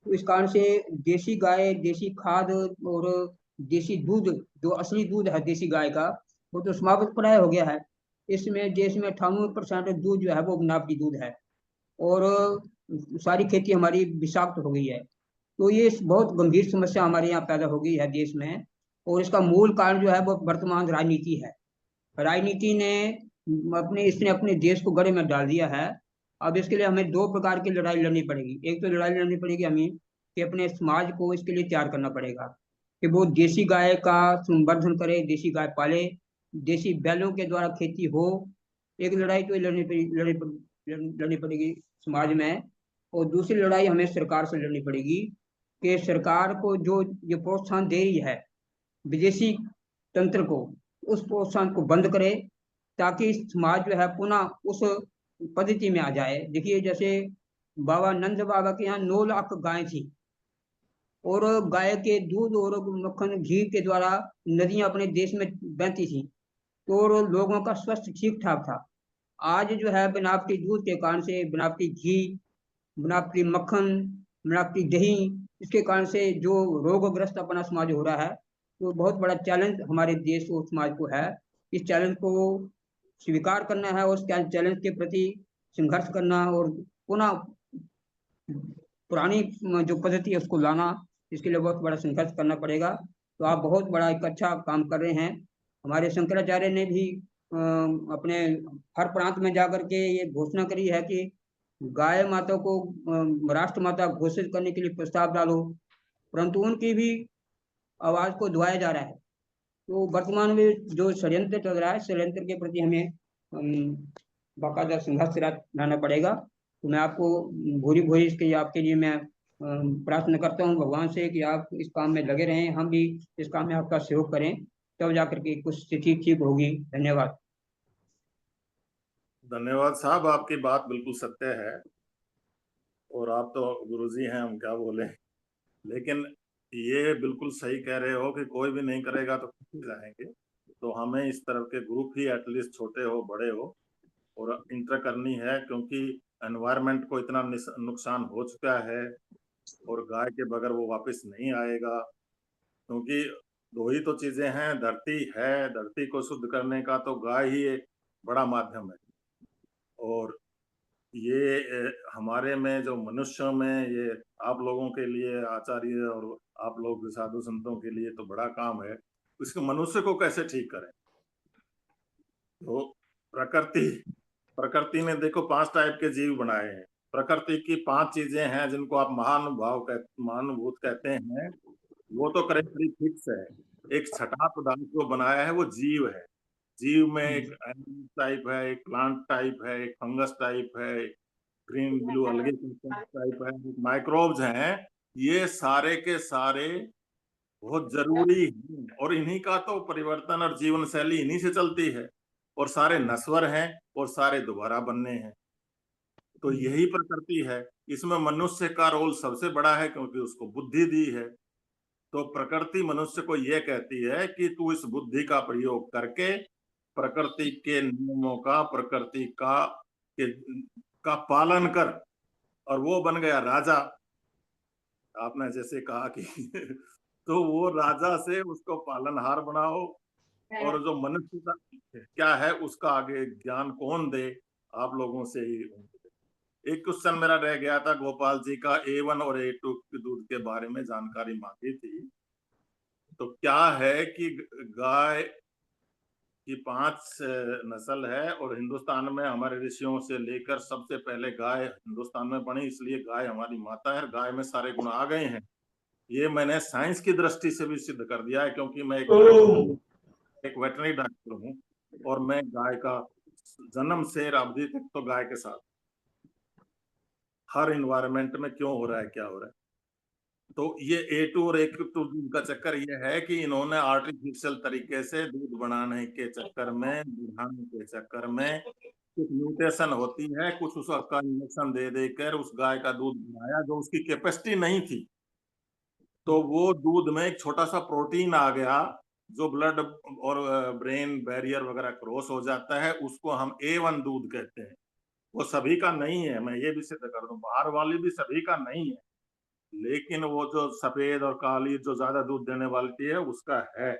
तो इस कारण से देसी गाय, देसी खाद और देसी दूध, जो असली दूध है देसी गाय का, वो तो समाप्त प्राय हो गया है। इसमें देश में 98% दूध जो है वो बनावटी दूध है, और सारी खेती हमारी विषाक्त हो गई है। तो ये बहुत गंभीर समस्या हमारे यहाँ पैदा हो गई है देश में, और इसका मूल कारण जो है वो वर्तमान राजनीति है। राजनीति ने इसने अपने देश को गड़े में डाल दिया है। अब इसके लिए हमें दो प्रकार की लड़ाई लड़नी पड़ेगी। एक तो लड़ाई लड़नी पड़ेगी हमें कि अपने समाज को इसके लिए तैयार करना पड़ेगा कि वो देसी गाय का संवर्धन करे, देसी गाय पाले, देसी बैलों के द्वारा खेती हो। एक लड़ाई तो लड़नी पड़ेगी समाज में। और दूसरी लड़ाई हमें सरकार से लड़नी पड़ेगी कि सरकार को जो ये प्रोत्साहन दे रही है विदेशी तंत्र को, उस प्रोत्साहन को बंद करे, ताकि समाज जो है पुनः उस पद्धति में आ जाए। देखिए, जैसे बाबा नंद बाबा के यहाँ 9 लाख गाय थी, और गाय के दूध और मक्खन घी के द्वारा नदियां अपने देश में बहती थी, तो लोगों का स्वास्थ्य ठीक ठाक था। आज जो है बनावटी दूध के कारण से बनावटी घी, बनावटी मक्खन, बनावटी दही, इसके कारण से जो रोगग्रस्त अपना समाज हो रहा है, तो बहुत बड़ा चैलेंज हमारे देश और समाज को है। इस चैलेंज को स्वीकार करना है और उस चैलेंज के प्रति संघर्ष करना और पुनः पुरानी जो पद्धति है उसको लाना, इसके लिए बहुत बड़ा संघर्ष करना पड़ेगा। तो आप बहुत बड़ा एक अच्छा काम कर रहे हैं। हमारे शंकराचार्य ने भी अपने हर प्रांत में जाकर के ये घोषणा करी है कि गाय माता को राष्ट्र माता घोषित करने के लिए प्रस्ताव डालो, परंतु उनकी भी आवाज को दबाया जा रहा है। तो वर्तमान में जो षड्यंत्र चल रहा है, षड्यंत्र के प्रति हमें बाकायदा संघर्ष लाना पड़ेगा। तो मैं आपको भूरी भूरी इसके आपके लिए मैं प्रार्थना करता हूँ भगवान से कि आप इस काम में लगे रहें, हम भी इस काम में आपका सहयोग करें, तब जाकर के कुछ स्थिति ठीक होगी। धन्यवाद। धन्यवाद साहब, आपकी बात बिल्कुल सत्य है और आप तो गुरुजी हैं, हम क्या बोले। लेकिन ये बिल्कुल सही कह रहे हो कि कोई भी नहीं करेगा तो जाएंगे। तो हमें इस तरह के ग्रुप ही एटलीस्ट छोटे हो बड़े हो और इंटर करनी है, क्योंकि एनवायरनमेंट को इतना नुकसान हो चुका है और गाय के बगैर वो वापस नहीं आएगा। क्योंकि दो ही तो चीजें हैं, धरती है, धरती को शुद्ध करने का तो गाय ही एक बड़ा माध्यम है। और ये हमारे में जो मनुष्यों में, ये आप लोगों के लिए आचार्य और आप लोग साधु संतों के लिए तो बड़ा काम है, इसके मनुष्य को कैसे ठीक करें। तो प्रकृति ने देखो 5 टाइप के जीव बनाए हैं। प्रकृति की 5 चीजें हैं जिनको आप महानुभूत कहते हैं, वो तो करीब फिक्स है। एक छठा पदार्थ जो बनाया है वो जीव है। जीव में एक एनिमल टाइप है, एक प्लांट टाइप है, एक फंगस टाइप है, एक ग्रीन ब्लू अलगे टाइप है, माइक्रोब्स हैं। ये सारे के सारे बहुत जरूरी हैं और इन्हीं का तो परिवर्तन और जीवन शैली इन्हीं से चलती है। और सारे नश्वर हैं और सारे दोबारा बनने हैं। तो यही प्रकृति है। इसमें मनुष्य का रोल सबसे बड़ा है क्योंकि उसको बुद्धि दी है। तो प्रकृति मनुष्य को यह कहती है कि तू इस बुद्धि का प्रयोग करके प्रकृति के नियमों का, प्रकृति का पालन कर। और वो बन गया राजा। आपने जैसे कहा कि तो वो राजा से उसको पालनहार बनाओ। और जो मनुष्य का क्या है उसका आगे ज्ञान कौन दे, आप लोगों से ही। एक क्वेश्चन मेरा रह गया था गोपाल जी का, A1 और A2 के दूध के बारे में जानकारी मांगी थी। तो क्या है कि गाय की 5 नस्ल है और हिंदुस्तान में हमारे ऋषियों से लेकर सबसे पहले गाय हिंदुस्तान में बनी, इसलिए गाय हमारी माता है। गाय में सारे गुण आ गए हैं। ये मैंने साइंस की दृष्टि से भी सिद्ध कर दिया है, क्योंकि मैं एक वेटरनरी डॉक्टर हूँ और मैं गाय का जन्म से अवधि तक तो गाय के साथ, हर इन्वायरमेंट में क्यों हो रहा है, क्या हो रहा है। तो ये A2 और A2 दूध का चक्कर ये है कि इन्होंने आर्टिफिशियल तरीके से दूध बनाने के चक्कर में, बढ़ाने के चक्कर में कुछ म्यूटेशन होती है, कुछ उसका इंजेक्शन दे देकर उस गाय का दूध बनाया जो उसकी कैपेसिटी नहीं थी। तो वो दूध में एक छोटा सा प्रोटीन आ गया जो ब्लड और ब्रेन बैरियर वगैरह क्रॉस हो जाता है, उसको हम A1 दूध कहते हैं। वो सभी का नहीं है, मैं ये भी सिद्ध कर दूं, बाहर वाली भी सभी का नहीं है, लेकिन वो जो सफेद और काली जो ज्यादा दूध देने वाली है उसका है।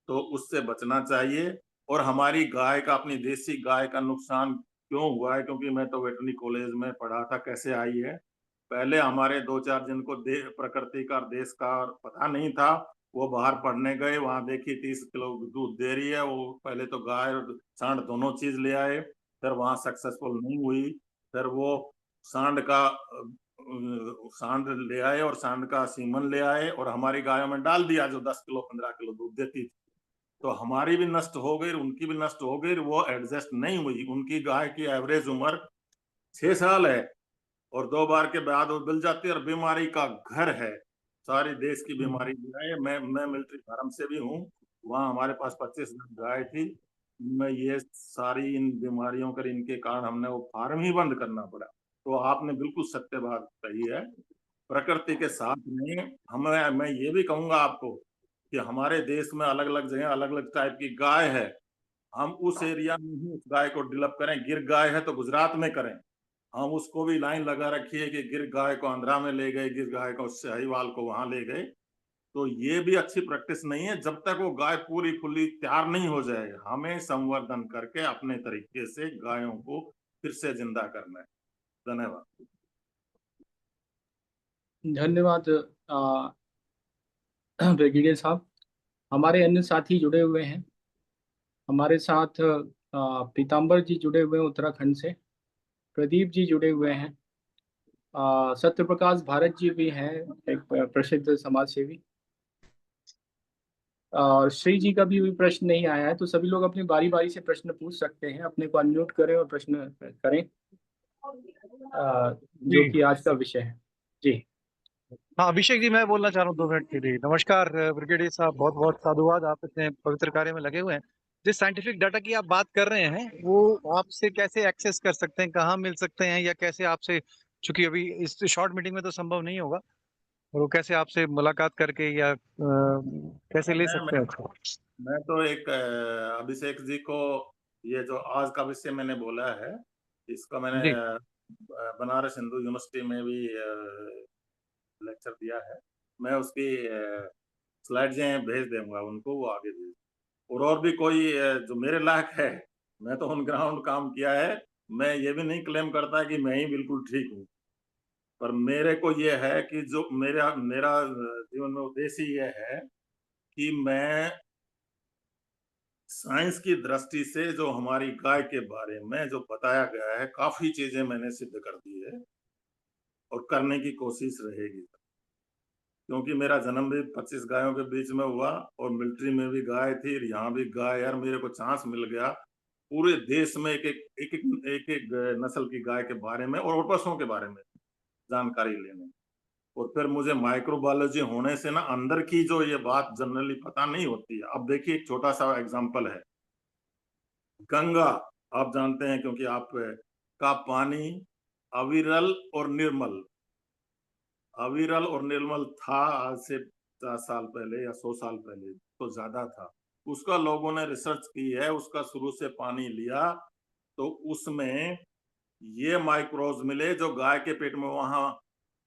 तो उससे बचना चाहिए। और हमारी गाय का, अपनी देसी गाय का नुकसान क्यों हुआ है, क्योंकि मैं तो वेटरनरी कॉलेज में पढ़ा था, कैसे आई है। पहले हमारे 2-4 जिनको प्रकृति का, देश का पता नहीं था, वो बाहर पढ़ने गए, वहां देखी 30 किलो दूध दे रही है। वो पहले तो गाय और सांड दोनों चीज ले आए, फिर वहां सक्सेसफुल नहीं हुई। फिर वो सांड ले आए और सांड का सीमन ले आए और हमारी गायों में डाल दिया, जो 10 किलो 15 किलो दूध देती थी। तो हमारी भी नष्ट हो गई, उनकी भी नष्ट हो गई, वो एडजस्ट नहीं हुई। उनकी गाय की एवरेज उम्र 6 साल है और 2 बार के बाद वो मिल जाती है और बीमारी का घर है, सारी देश की बीमारी है। मैं मिलिट्री फार्म से भी हूँ, वहाँ हमारे पास 25 गाय थी। मैं ये सारी इन बीमारियों कर इनके कारण हमने वो फार्म ही बंद करना पड़ा। तो आपने बिल्कुल सत्य बात कही है, प्रकृति के साथ में हमें। मैं ये भी कहूंगा आपको कि हमारे देश में अलग अलग जगह अलग अलग टाइप की गाय है, हम उस एरिया में ही उस गाय को डेवलप करें। गिर गाय है तो गुजरात में करें, हम उसको भी लाइन लगा रखी है कि गिर गाय को आंध्रा में ले गए, गिर गाय को साहिवाल को वहां ले गए। तो ये भी अच्छी प्रैक्टिस नहीं है। जब तक वो गाय पूरी फुल्ली तैयार नहीं हो जाए, हमें संवर्धन करके अपने तरीके से गायों को फिर से जिंदा करना है। धन्यवाद। धन्यवाद ब्रिगेडियर साहब। हमारे अन्य साथी जुड़े हुए हैं। हमारे साथ पीताम्बर जी जुड़े हुए हैं उत्तराखंड से। प्रदीप जी जुड़े हुए हैं। सत्य प्रकाश भारत जी भी हैं, एक प्रसिद्ध समाज सेवी। और श्री जी का भी प्रश्न नहीं आया है, तो सभी लोग अपनी बारी बारी से प्रश्न पूछ सकते हैं। अपने को अनम्यूट करें और प्रश्न करें, जो जी कि आज का विषय है। जी हाँ, अभिषेक जी, मैं बोलना चाह रहा हूँ 2 मिनट के लिए। नमस्कार ब्रिगेडियर साहब, बहुत बहुत साधुवाद, आप इतने पवित्र कार्य में लगे हुए हैं। जिस साइंटिफिक डाटा की आप बात कर रहे हैं वो आपसे कैसे एक्सेस कर सकते हैं, कहाँ मिल सकते हैं, या कैसे आपसे, चूंकि अभी इस शॉर्ट मीटिंग में तो संभव नहीं होगा, और वो कैसे आपसे मुलाकात करके या कैसे ले मैं सकते मैं हैं उसको? मैं तो एक अभिषेक जी को ये जो आज का विषय मैंने बोला है, इसका मैंने जी बनारस हिंदू यूनिवर्सिटी में भी लेक्चर दिया है। मैं उसकी स्लाइड्स भेज दूंगा उनको, वो आगे भेज। और भी कोई जो मेरे लायक है, मैं तो ऑन ग्राउंड काम किया है। मैं ये भी नहीं क्लेम करता कि मैं ही बिल्कुल ठीक हूँ, पर मेरे को ये है कि जो मेरा मेरा जीवन में उद्देश्य ये है कि मैं साइंस की दृष्टि से जो हमारी गाय के बारे में जो बताया गया है, काफी चीजें मैंने सिद्ध कर दी है और करने की कोशिश रहेगी। क्योंकि मेरा जन्म भी 25 गायों के बीच में हुआ और मिलिट्री में भी गाय थी, यहाँ भी गाय। यार मेरे को चांस मिल गया पूरे देश में एक एक नस्ल की गाय के बारे में और पशुओं के बारे में जानकारी लेने। और फिर मुझे माइक्रोबायोलॉजी होने से ना अंदर की जो ये बात जनरली पता नहीं होती है। अब देखिए, एक छोटा सा एग्जांपल है। गंगा, आप जानते हैं क्योंकि आप का पानी अविरल और निर्मल, अविरल और निर्मल था आज से 50 साल पहले या 100 साल पहले, तो ज्यादा था। उसका लोगों ने रिसर्च की है, उसका शुरू से पानी लिया तो उसमें ये माइक्रोज मिले जो गाय के पेट में, वहां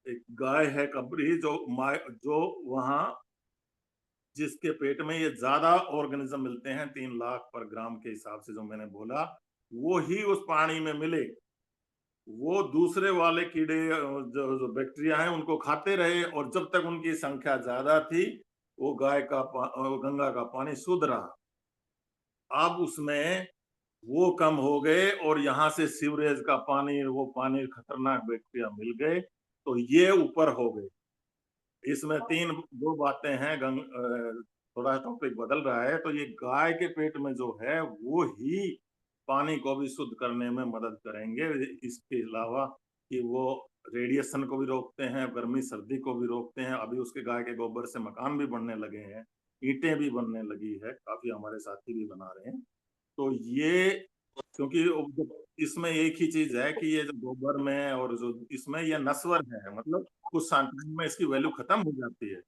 एक गाय है कबरी जो वहां जिसके पेट में ये ज्यादा ऑर्गेनिज्म मिलते हैं, 3 लाख पर ग्राम के हिसाब से जो मैंने बोला, वो ही उस पानी में मिले। वो दूसरे वाले कीड़े जो बैक्टीरिया हैं उनको खाते रहे और जब तक उनकी संख्या ज्यादा थी वो गंगा का पानी शुद्ध रहा। अब उसमें वो कम हो गए और यहाँ से सीवरेज का पानी, वो पानी खतरनाक बैक्टीरिया मिल गए, तो ये ऊपर हो गए। इसमें दो बातें हैं। थोड़ा टॉपिक बदल रहा है। तो ये गाय के पेट में जो है वो ही पानी को भी शुद्ध करने में मदद करेंगे। इसके अलावा कि वो रेडिएशन को भी रोकते हैं, गर्मी सर्दी को भी रोकते हैं। अभी उसके गाय के गोबर से मकान भी बनने लगे हैं, ईंटें भी बनने लगी है, काफी हमारे साथी भी बना रहे हैं। तो ये, क्योंकि इसमें एक ही चीज है कि ये जो गोबर में और जो इसमें ये नस्वर है, मतलब कुछ टाइम में इसकी वैल्यू खत्म हो जाती है।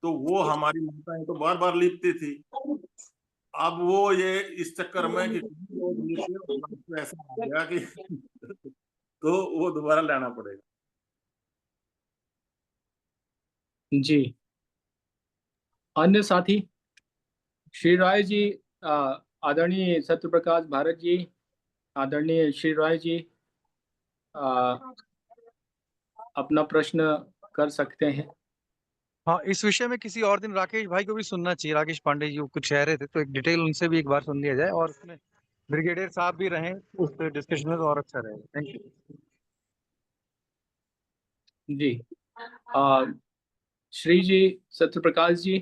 तो वो हमारी माताएं तो बार बार लिखती थी। अब वो ये इस चक्कर में कि लोग लिखते हैं, तो ऐसा हो गया कि तो वो दोबारा लेना पड़ेगा। जी। अन्य साथी श्री राय जी, आदरणीय सत्य प्रकाश भारत जी, आदरणीय श्री राय जी, आ, अपना प्रश्न कर सकते हैं। हाँ, इस विषय में किसी और दिन राकेश भाई को भी सुनना चाहिए। राकेश पांडे जी कुछ कह रहे थे, तो एक डिटेल उनसे भी एक बार सुन लिया जाए, और उसमें ब्रिगेडियर साहब भी रहें उस डिस्कशन में, तो और अच्छा रहेगा। Thank you. जी। आ, श्री जी सत्य प्रकाश जी,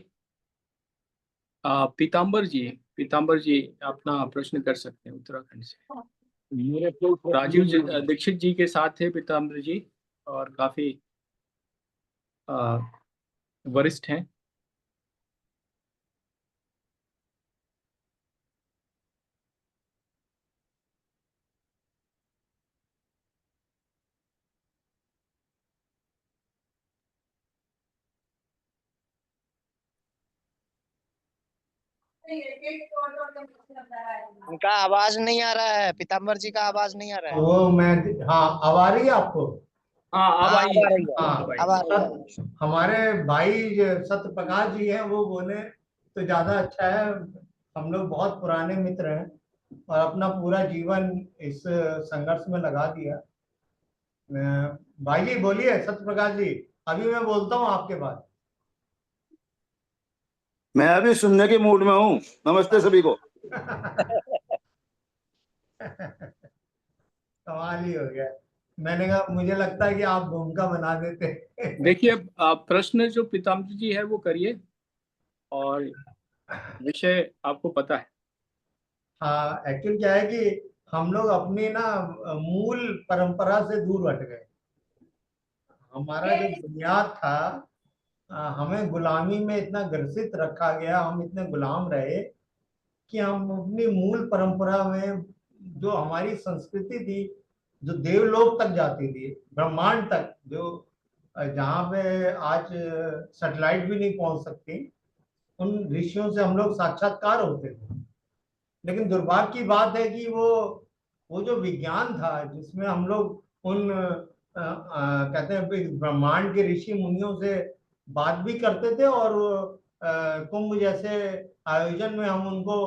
पीताम्बर जी अपना प्रश्न कर सकते हैं उत्तराखंड से। दीक्षित जी के साथ थे पीताम्बर जी, और काफी आ, वरिष्ठ हैं। उनका आवाज नहीं आ रहा है, पीताम्बर जी का आवाज नहीं आ रहा है। वो मैं, हाँ अब आ रही है आपको? हाँ अब हाँ, आई अब आ है। रही है, हाँ, अब आई अब आ रही है। हमारे भाई सत्य प्रकाश जी हैं, वो बोले तो ज्यादा अच्छा है। हम लोग बहुत पुराने मित्र हैं और अपना पूरा जीवन इस संघर्ष में लगा दिया। भाई जी बोलिए, सत्य प्रकाश जी, अभी मैं बोलता हूँ आपके बाद। मैं अभी सुनने के मूड में हूँ। नमस्ते सभी को। कमाल ही हो गया। मैंने कहा मुझे लगता है कि आप भूमिका बना देते। देखिए, प्रश्न जो पीताम्बर जी है वो करिए, और विषय आपको पता है। हाँ, एक्चुअली क्या है कि हम लोग अपनी ना मूल परंपरा से दूर हट गए। हमारा जो बुनियाद था, हमें गुलामी में इतना ग्रसित रखा गया, हम इतने गुलाम रहे कि हम अपनी मूल परंपरा में, जो हमारी संस्कृति थी, जो देवलोक तक जाती थी, ब्रह्मांड तक, जो जहाँ पे आज सैटेलाइट भी नहीं पहुंच सकती, उन ऋषियों से हम लोग साक्षात्कार होते थे। लेकिन दुर्भाग्य की बात है कि वो जो विज्ञान था, जिसमें हम लोग उन कहते हैं इस ब्रह्मांड के ऋषि मुनियों से बात भी करते थे, और कुंभ जैसे आयोजन में हम उनको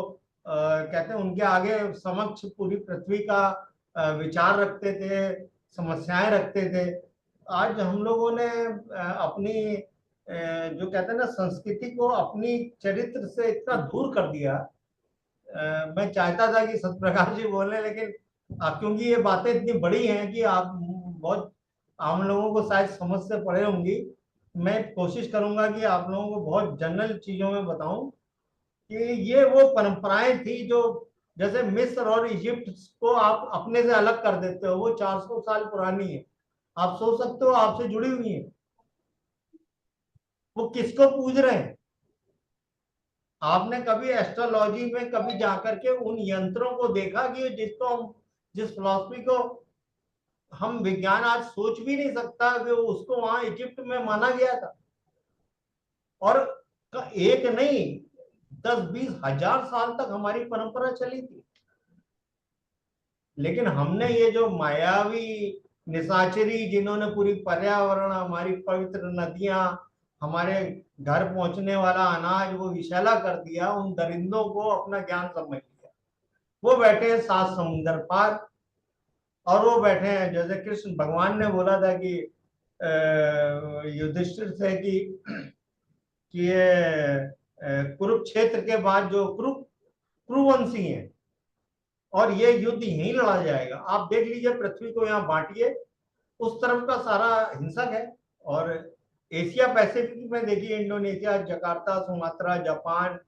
कहते हैं उनके आगे समक्ष पूरी पृथ्वी का विचार रखते थे, समस्याएं रखते थे। आज हम लोगों ने अपनी जो कहते हैं ना संस्कृति को अपनी चरित्र से इतना दूर कर दिया। मैं चाहता था कि सत्यप्रकाश जी बोले, लेकिन क्योंकि ये बातें इतनी बड़ी हैं कि आप बहुत आम लोगों को शायद समझ से परे होंगी, मैं कोशिश करूंगा कि आप लोगों को बहुत जनरल चीजों में बताऊं कि ये वो परंपराएं थी जो, जैसे मिस्र और इजिप्ट को आप अपने से अलग कर देते हो, वो 400 साल पुरानी है, आप सोच सकते हो आपसे जुड़ी हुई है। वो किसको पूज रहे हैं? आपने कभी एस्ट्रोलॉजी में कभी जाकर के उन यंत्रों को देखा कि जिस फिलॉसफी को हम विज्ञान आज सोच भी नहीं सकता कि उसको वहां इजिप्ट में माना गया था? और एक नहीं, 10-20 हजार साल तक हमारी परंपरा चली थी। लेकिन हमने ये जो मायावी निशाचरी, जिन्होंने पूरी पर्यावरण, हमारी पवित्र नदियां, हमारे घर पहुंचने वाला अनाज वो विषैला कर दिया, उन दरिंदों को अपना ज्ञान समझ लिया। वो बैठे हैं 7 समुंदर पार, और वो बैठे हैं, जैसे कृष्ण भगवान ने बोला था कि युधिष्ठिर से कि ये कुरुक्षेत्र के बाद जो कुरुवंशी हैं, और ये युद्ध यहीं लड़ा जाएगा। आप देख लीजिए, पृथ्वी को यहाँ बांटिए, उस तरफ का सारा हिंसक है, और एशिया पैसिफिक में देखिए, इंडोनेशिया, जकार्ता, सुमात्रा, जापान,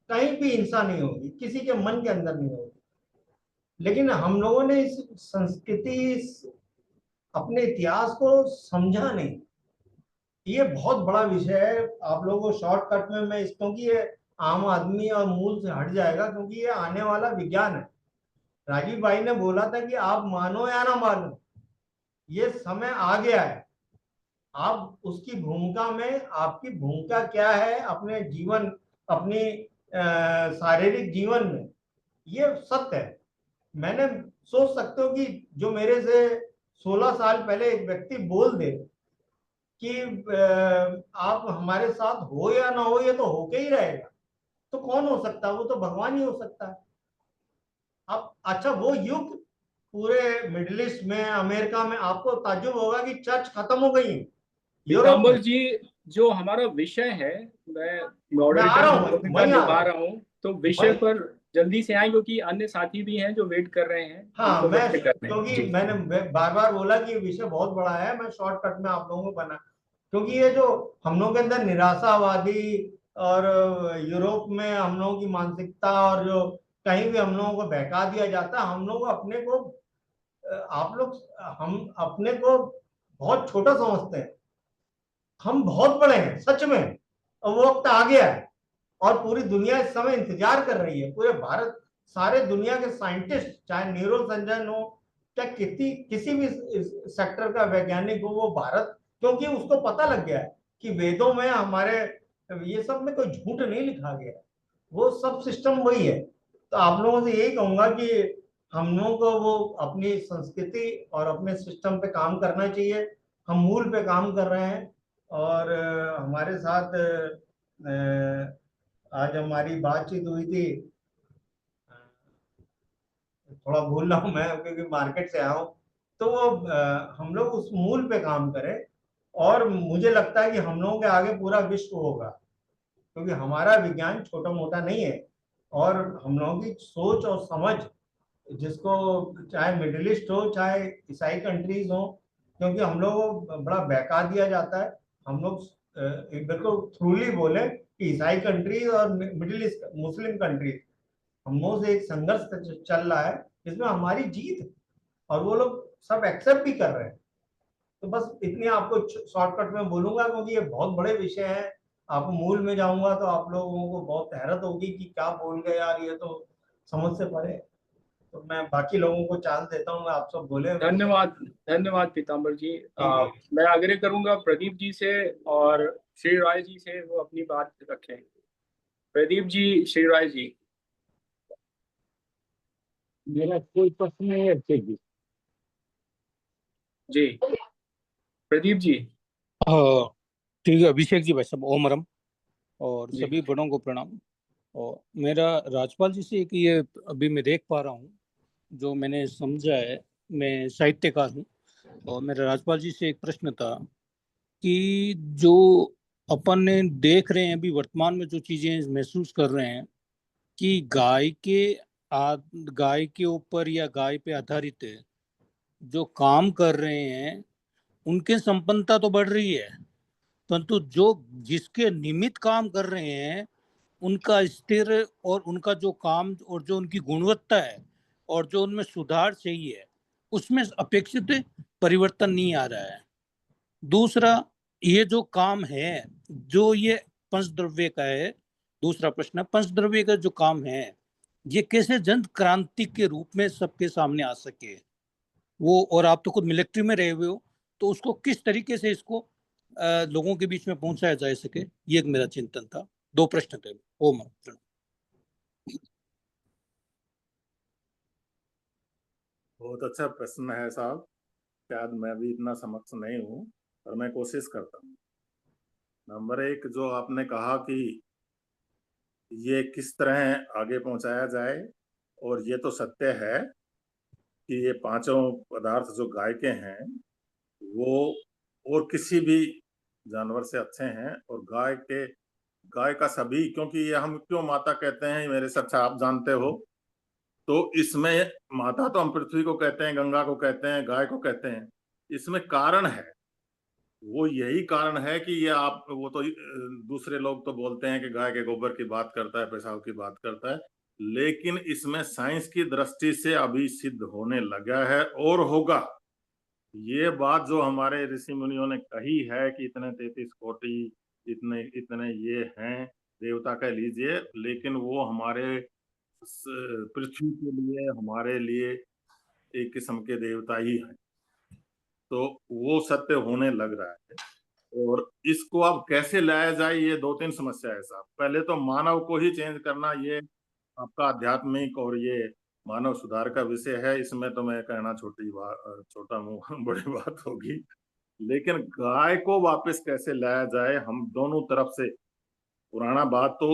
कहीं भी हिंसा नहीं होगी, किसी के मन के अंदर नहीं होगी। लेकिन हम लोगों ने इस संस्कृति, अपने इतिहास को समझा नहीं। ये बहुत बड़ा विषय है। आप लोगों को शॉर्टकट में मैं क्योंकि ये आम आदमी और मूल से हट जाएगा, क्योंकि ये आने वाला विज्ञान है। राजीव भाई ने बोला था कि आप मानो या ना मानो, ये समय आ गया है। आप उसकी भूमिका में, आपकी भूमिका क्या है अपने जीवन, अपनी शारीरिक जीवन में, ये सत्य है। मैंने सोच सकते हो कि जो मेरे से 16 साल पहले एक व्यक्ति बोल दे कि आप हमारे साथ हो या ना हो, ये तो होके ही रहेगा, तो कौन हो सकता है? वो तो भगवान ही हो सकता है। अब अच्छा, वो युग पूरे मिडिल ईस्ट में, अमेरिका में, आपको ताज्जुब होगा कि चर्च खत्म हो गई है। पीताम्बर जी, जो हमारा विषय है, मैं मैं आ मॉडरेटर रहा की हूँ, भूमिका वहीं आ रहा निभा हूँ रहा हूँ, तो विषय भाई। पर जल्दी से आए, क्योंकि अन्य साथी भी हैं जो वेट कर रहे हैं। हाँ, उनको मैं व्यक्त करने हैं। क्योंकि जी। मैंने बार बार बोला कि विषय बहुत बड़ा है, मैं शॉर्टकट में आप लोगों को बना, क्योंकि ये जो हम लोगों के अंदर निराशावादी, और यूरोप में हम लोगों की मानसिकता, और जो कहीं भी हम लोगों को बहका दिया जाता है, हम लोग अपने को, आप लोग, हम अपने को बहुत छोटा समझते हैं। हम बहुत बड़े हैं सच में, और वो वक्त आ गया है, और पूरी दुनिया इस समय इंतजार कर रही है। पूरे भारत, सारे दुनिया के साइंटिस्ट, चाहे न्यूरो सर्जन हो, चाहे किसी भी सेक्टर का वैज्ञानिक हो, वो भारत, क्योंकि उसको पता लग गया है कि वेदों में हमारे ये सब में कोई झूठ नहीं लिखा गया है। वो सब सिस्टम वही है। तो आप लोगों से यही कहूंगा कि हम लोगों को वो अपनी संस्कृति और अपने सिस्टम पे काम करना चाहिए। हम मूल पे काम कर रहे हैं। और हमारे साथ आज हमारी बातचीत हुई थी, थोड़ा भूल रहा हूँ मैं क्योंकि मार्केट से आया हूँ। तो वो हम लोग उस मूल पे काम करें, और मुझे लगता है कि हम लोगों के आगे पूरा विश्व होगा, क्योंकि हमारा विज्ञान छोटा मोटा नहीं है। और हम लोगों की सोच और समझ, जिसको चाहे मिडिल ईस्ट हो चाहे ईसाई कंट्रीज हो, क्योंकि हम लोग को बड़ा बहका दिया जाता है। हम लोग एक बिल्कुल थ्रूली बोले कि ईसाई कंट्रीज और मिडिल ईस्ट मुस्लिम कंट्रीज, हम लोगों से एक संघर्ष चल रहा है जिसमें हमारी जीत है, और वो लोग सब एक्सेप्ट भी कर रहे हैं। तो बस इतनी आपको शॉर्टकट में बोलूंगा, क्योंकि ये बहुत बड़े विषय हैं। आप मूल में जाऊंगा तो आप लोगों को बहुत हैरत होगी कि क्या बोल गए यार, ये तो समझ से परे है। तो मैं बाकी लोगों को चांस देता हूँ, आप सब बोले। धन्यवाद, धन्यवाद पीताम्बर जी। ठीक है। मैं आग्रह करूंगा प्रदीप जी से और श्री राय जी से वो अपनी बात रखें। प्रदीप जी, श्री राय जी। मेरा कोई प्रश्न नहीं है अभिषेक जी। जी प्रदीप जी। ठीक है अभिषेक जी, भाई साहब ओमरम और जी सभी बड़ों को प्रणाम। और मेरा राजपाल जी से एक ये अभी मैं देख पा रहा हूँ, जो मैंने समझा है, मैं साहित्यकार हूँ, और मेरा राजपाल जी से एक प्रश्न था कि जो अपन ने देख रहे हैं अभी वर्तमान में जो चीजें महसूस कर रहे हैं कि गाय के ऊपर या गाय पे आधारित जो काम कर रहे हैं उनके संपन्नता तो बढ़ रही है, परंतु जो जिसके निमित्त काम कर रहे हैं उनका स्थिर और उनका जो काम और जो उनकी गुणवत्ता है और जो उनमें सुधार चाहिए उसमें अपेक्षित परिवर्तन नहीं आ रहा है। दूसरा, ये जो काम है जो ये पंचद्रव्य का है, दूसरा प्रश्न, पंचद्रव्य का जो काम है ये कैसे जन क्रांति के रूप में सबके सामने आ सके वो, और आप तो खुद मिलिट्री में रहे हुए हो, तो उसको किस तरीके से इसको लोगों के बीच में पहुंचाया जा सके, ये एक मेरा चिंतन था। दो प्रश्न थे। ओम। बहुत अच्छा प्रश्न है साहब। शायद मैं भी इतना समक्ष नहीं हूँ, पर मैं कोशिश करता हूँ। नंबर एक, जो आपने कहा कि ये किस तरह आगे पहुंचाया जाए, और ये तो सत्य है कि ये पांचों पदार्थ जो गाय के हैं वो और किसी भी जानवर से अच्छे हैं। और गाय का सभी, क्योंकि ये हम क्यों माता कहते हैं मेरे से अच्छा आप जानते हो। तो इसमें माता तो हम पृथ्वी को कहते हैं, गंगा को कहते हैं, गाय को कहते हैं। इसमें कारण है, वो यही कारण है कि ये आप वो तो दूसरे लोग तो बोलते हैं कि गाय के गोबर की बात करता है, पेशाब की बात करता है, लेकिन इसमें साइंस की दृष्टि से अभी सिद्ध होने लगा है और होगा। ये बात जो हमारे ऋषि मुनियों ने कही है कि इतने 33 कोटि इतने इतने ये हैं देवता कह लीजिए, लेकिन वो हमारे पृथ्वी के लिए, हमारे लिए एक किस्म के देवता ही हैं। तो वो सत्य होने लग रहा है। और इसको अब कैसे लाया जाए, ये दो तीन समस्या है साहब। पहले तो मानव को ही चेंज करना, ये आपका आध्यात्मिक और ये मानव सुधार का विषय है। इसमें तो मैं कहना छोटा मुंह बड़ी बात होगी। लेकिन गाय को वापस कैसे लाया जाए, हम दोनों तरफ से पुराना बात तो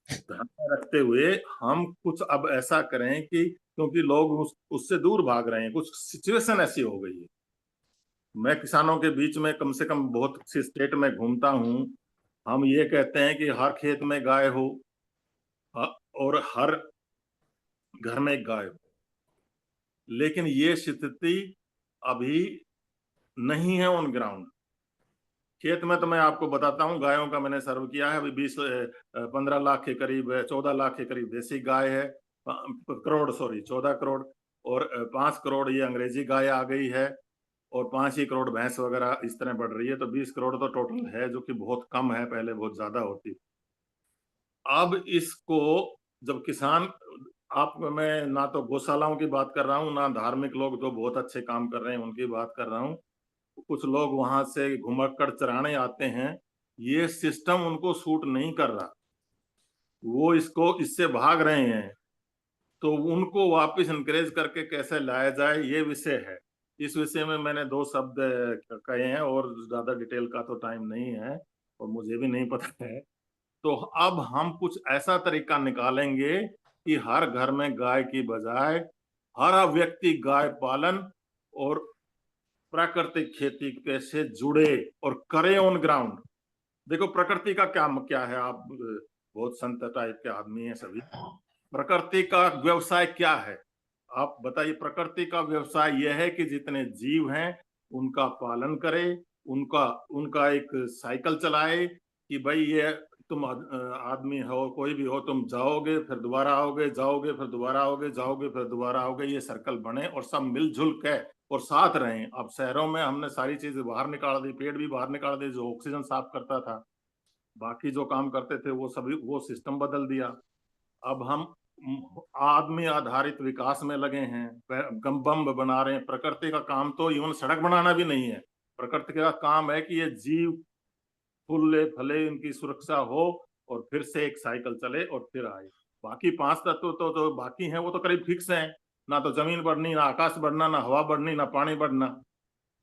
ध्यान में रखते हुए हम कुछ अब ऐसा करें कि, क्योंकि लोग उससे दूर भाग रहे हैं, कुछ सिचुएशन ऐसी हो गई है। मैं किसानों के बीच में कम से कम बहुत सी स्टेट में घूमता हूँ, हम ये कहते हैं कि हर खेत में गाय हो और हर घर में एक गाय हो, लेकिन ये स्थिति अभी नहीं है ऑन ग्राउंड। खेत में तो मैं आपको बताता हूँ, गायों का मैंने सर्व किया है, अभी 15 लाख के करीब, 14 लाख के करीब देसी गाय है, 14 करोड़, और 5 करोड़ ये अंग्रेजी गाय आ गई है, और 5 ही करोड़ भैंस वगैरह इस तरह बढ़ रही है। तो 20 करोड़ तो टोटल है, जो कि बहुत कम है, पहले बहुत ज्यादा होती। अब इसको जब किसान, मैं ना तो गौशालाओं की बात कर रहा हूँ, ना धार्मिक लोग जो बहुत अच्छे काम कर रहे हैं उनकी बात कर रहा हूँ, कुछ लोग वहां से घुमक्कड़ चराने आते हैं, ये सिस्टम उनको सूट नहीं कर रहा। वो इससे भाग रहे हैं, तो उनको वापस इनकरेज करके कैसे लाया जाए, ये विषय है। इस विषय में मैंने 2 शब्द कहे हैं और ज्यादा डिटेल का तो टाइम नहीं है और मुझे भी नहीं पता है। तो अब हम कुछ ऐसा तरीका निकालेंगे कि हर घर में गाय की बजाय हर व्यक्ति गाय पालन और प्राकृतिक खेती कैसे जुड़े और करे ऑन ग्राउंड। देखो प्रकृति का क्या है, आप बहुत संत टाइप के आदमी हैं सभी। प्रकृति का व्यवसाय क्या है, आप बताइए। प्रकृति का व्यवसाय यह है कि जितने जीव हैं उनका पालन करे, उनका एक साइकिल चलाए कि भाई ये तुम आदमी हो, कोई भी हो, तुम जाओगे फिर दोबारा आओगे, जाओगे फिर दोबारा आओगे, जाओगे फिर दोबारा आओगे, ये सर्कल बने और सब मिलजुल के और साथ रहें। अब शहरों में हमने सारी चीजें बाहर निकाल दी, पेड़ भी बाहर निकाल दिए जो ऑक्सीजन साफ करता था, बाकी जो काम करते थे वो सभी, वो सिस्टम बदल दिया। अब हम आदमी आधारित विकास में लगे हैं, बम बना रहे हैं। प्रकृति का काम तो इवन सड़क बनाना भी नहीं है, प्रकृति का काम है कि ये जीव फूले फले, इनकी सुरक्षा हो और फिर से एक साइकिल चले और फिर आए। बाकी 5 तत्व तो बाकी हैं वो तो करीब फिक्स हैं, ना तो जमीन बढ़नी, ना आकाश बढ़ना, ना हवा बढ़नी, ना पानी बढ़ना।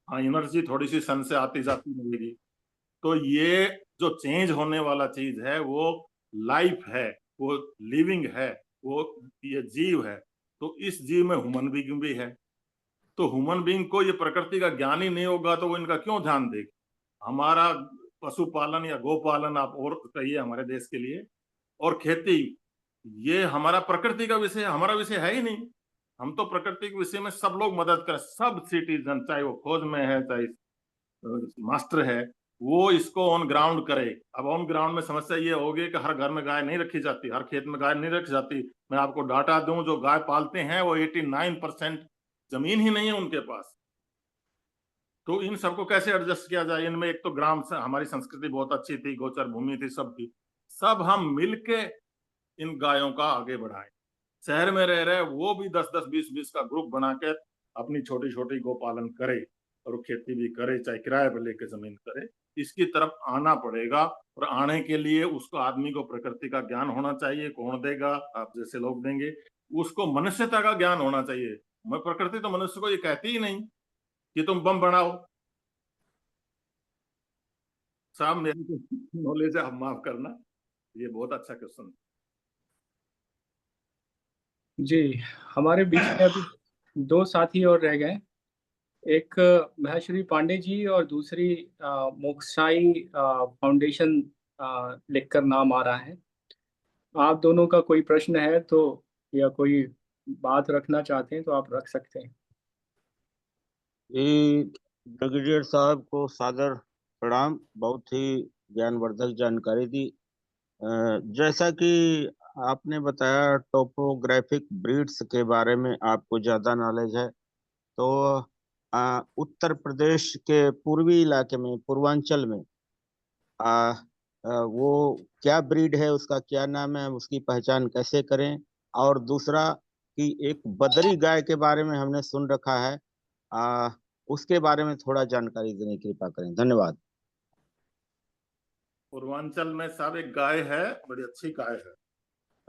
हाँ, एनर्जी थोड़ी सी सन से आती जाती मिलेगी। तो ये जो चेंज होने वाला चीज है वो लाइफ है, वो लिविंग है, वो ये जीव है। तो इस जीव में ह्यूमन बीइंग भी है। तो ह्यूमन बीइंग को ये प्रकृति का ज्ञान ही नहीं होगा तो वो इनका क्यों ध्यान देगी। हमारा पशुपालन या गोपालन आप और कहिए हमारे देश के लिए, और खेती, ये हमारा प्रकृति का विषय, हमारा विषय है ही नहीं। हम तो प्रकृति के विषय में सब लोग मदद करें, सब सिटीजन, चाहे वो खोज में है चाहे मास्टर है, वो इसको ऑन ग्राउंड करे। अब ऑन ग्राउंड में समस्या ये होगी कि हर घर में गाय नहीं रखी जाती, हर खेत में गाय नहीं रखी जाती। मैं आपको डाटा दूं, जो गाय पालते हैं वो 89% जमीन ही नहीं है उनके पास। तो इन सबको कैसे एडजस्ट किया जाए। इनमें एक तो ग्राम से हमारी संस्कृति बहुत अच्छी थी, गोचर भूमि थी, सब थी, सब हम मिलके इन गायों का आगे बढ़ाएं। शहर में रह रहे वो भी 10-10, 20-20 का ग्रुप बना के अपनी छोटी छोटी गोपालन करे और खेती भी करे, चाहे किराए पर लेके जमीन करे। इसकी तरफ आना पड़ेगा और आने के लिए उसको, आदमी को प्रकृति का ज्ञान होना चाहिए। कौन देगा, आप जैसे लोग देंगे। उसको मनुष्यता का ज्ञान होना चाहिए। मैं प्रकृति तो मनुष्य को ये कहती ही नहीं कि तुम बम बनाओ। साहब मेरी नॉलेज है, माफ करना, ये बहुत अच्छा क्वेश्चन। जी, हमारे बीच में अभी 2 साथी और रह गए, एक महेश्वरी पांडे जी और दूसरी मोक्षाई फाउंडेशन लिखकर नाम आ रहा है। आप दोनों का कोई प्रश्न है तो, या कोई बात रखना चाहते हैं तो आप रख सकते हैं। जी, ब्रिगेडियर साहब को सादर प्रणाम, बहुत ही ज्ञानवर्धक जानकारी दी। जैसा कि आपने बताया टोपोग्राफिक ब्रीड्स के बारे में आपको ज़्यादा नॉलेज है, तो उत्तर प्रदेश के पूर्वी इलाके में, पूर्वांचल में वो क्या ब्रीड है, उसका क्या नाम है, उसकी पहचान कैसे करें। और दूसरा कि एक बदरी गाय के बारे में हमने सुन रखा है, उसके बारे में थोड़ा जानकारी देने की कृपा करें, धन्यवाद। पूर्वांचल में साहब एक गाय है, बड़ी अच्छी गाय है,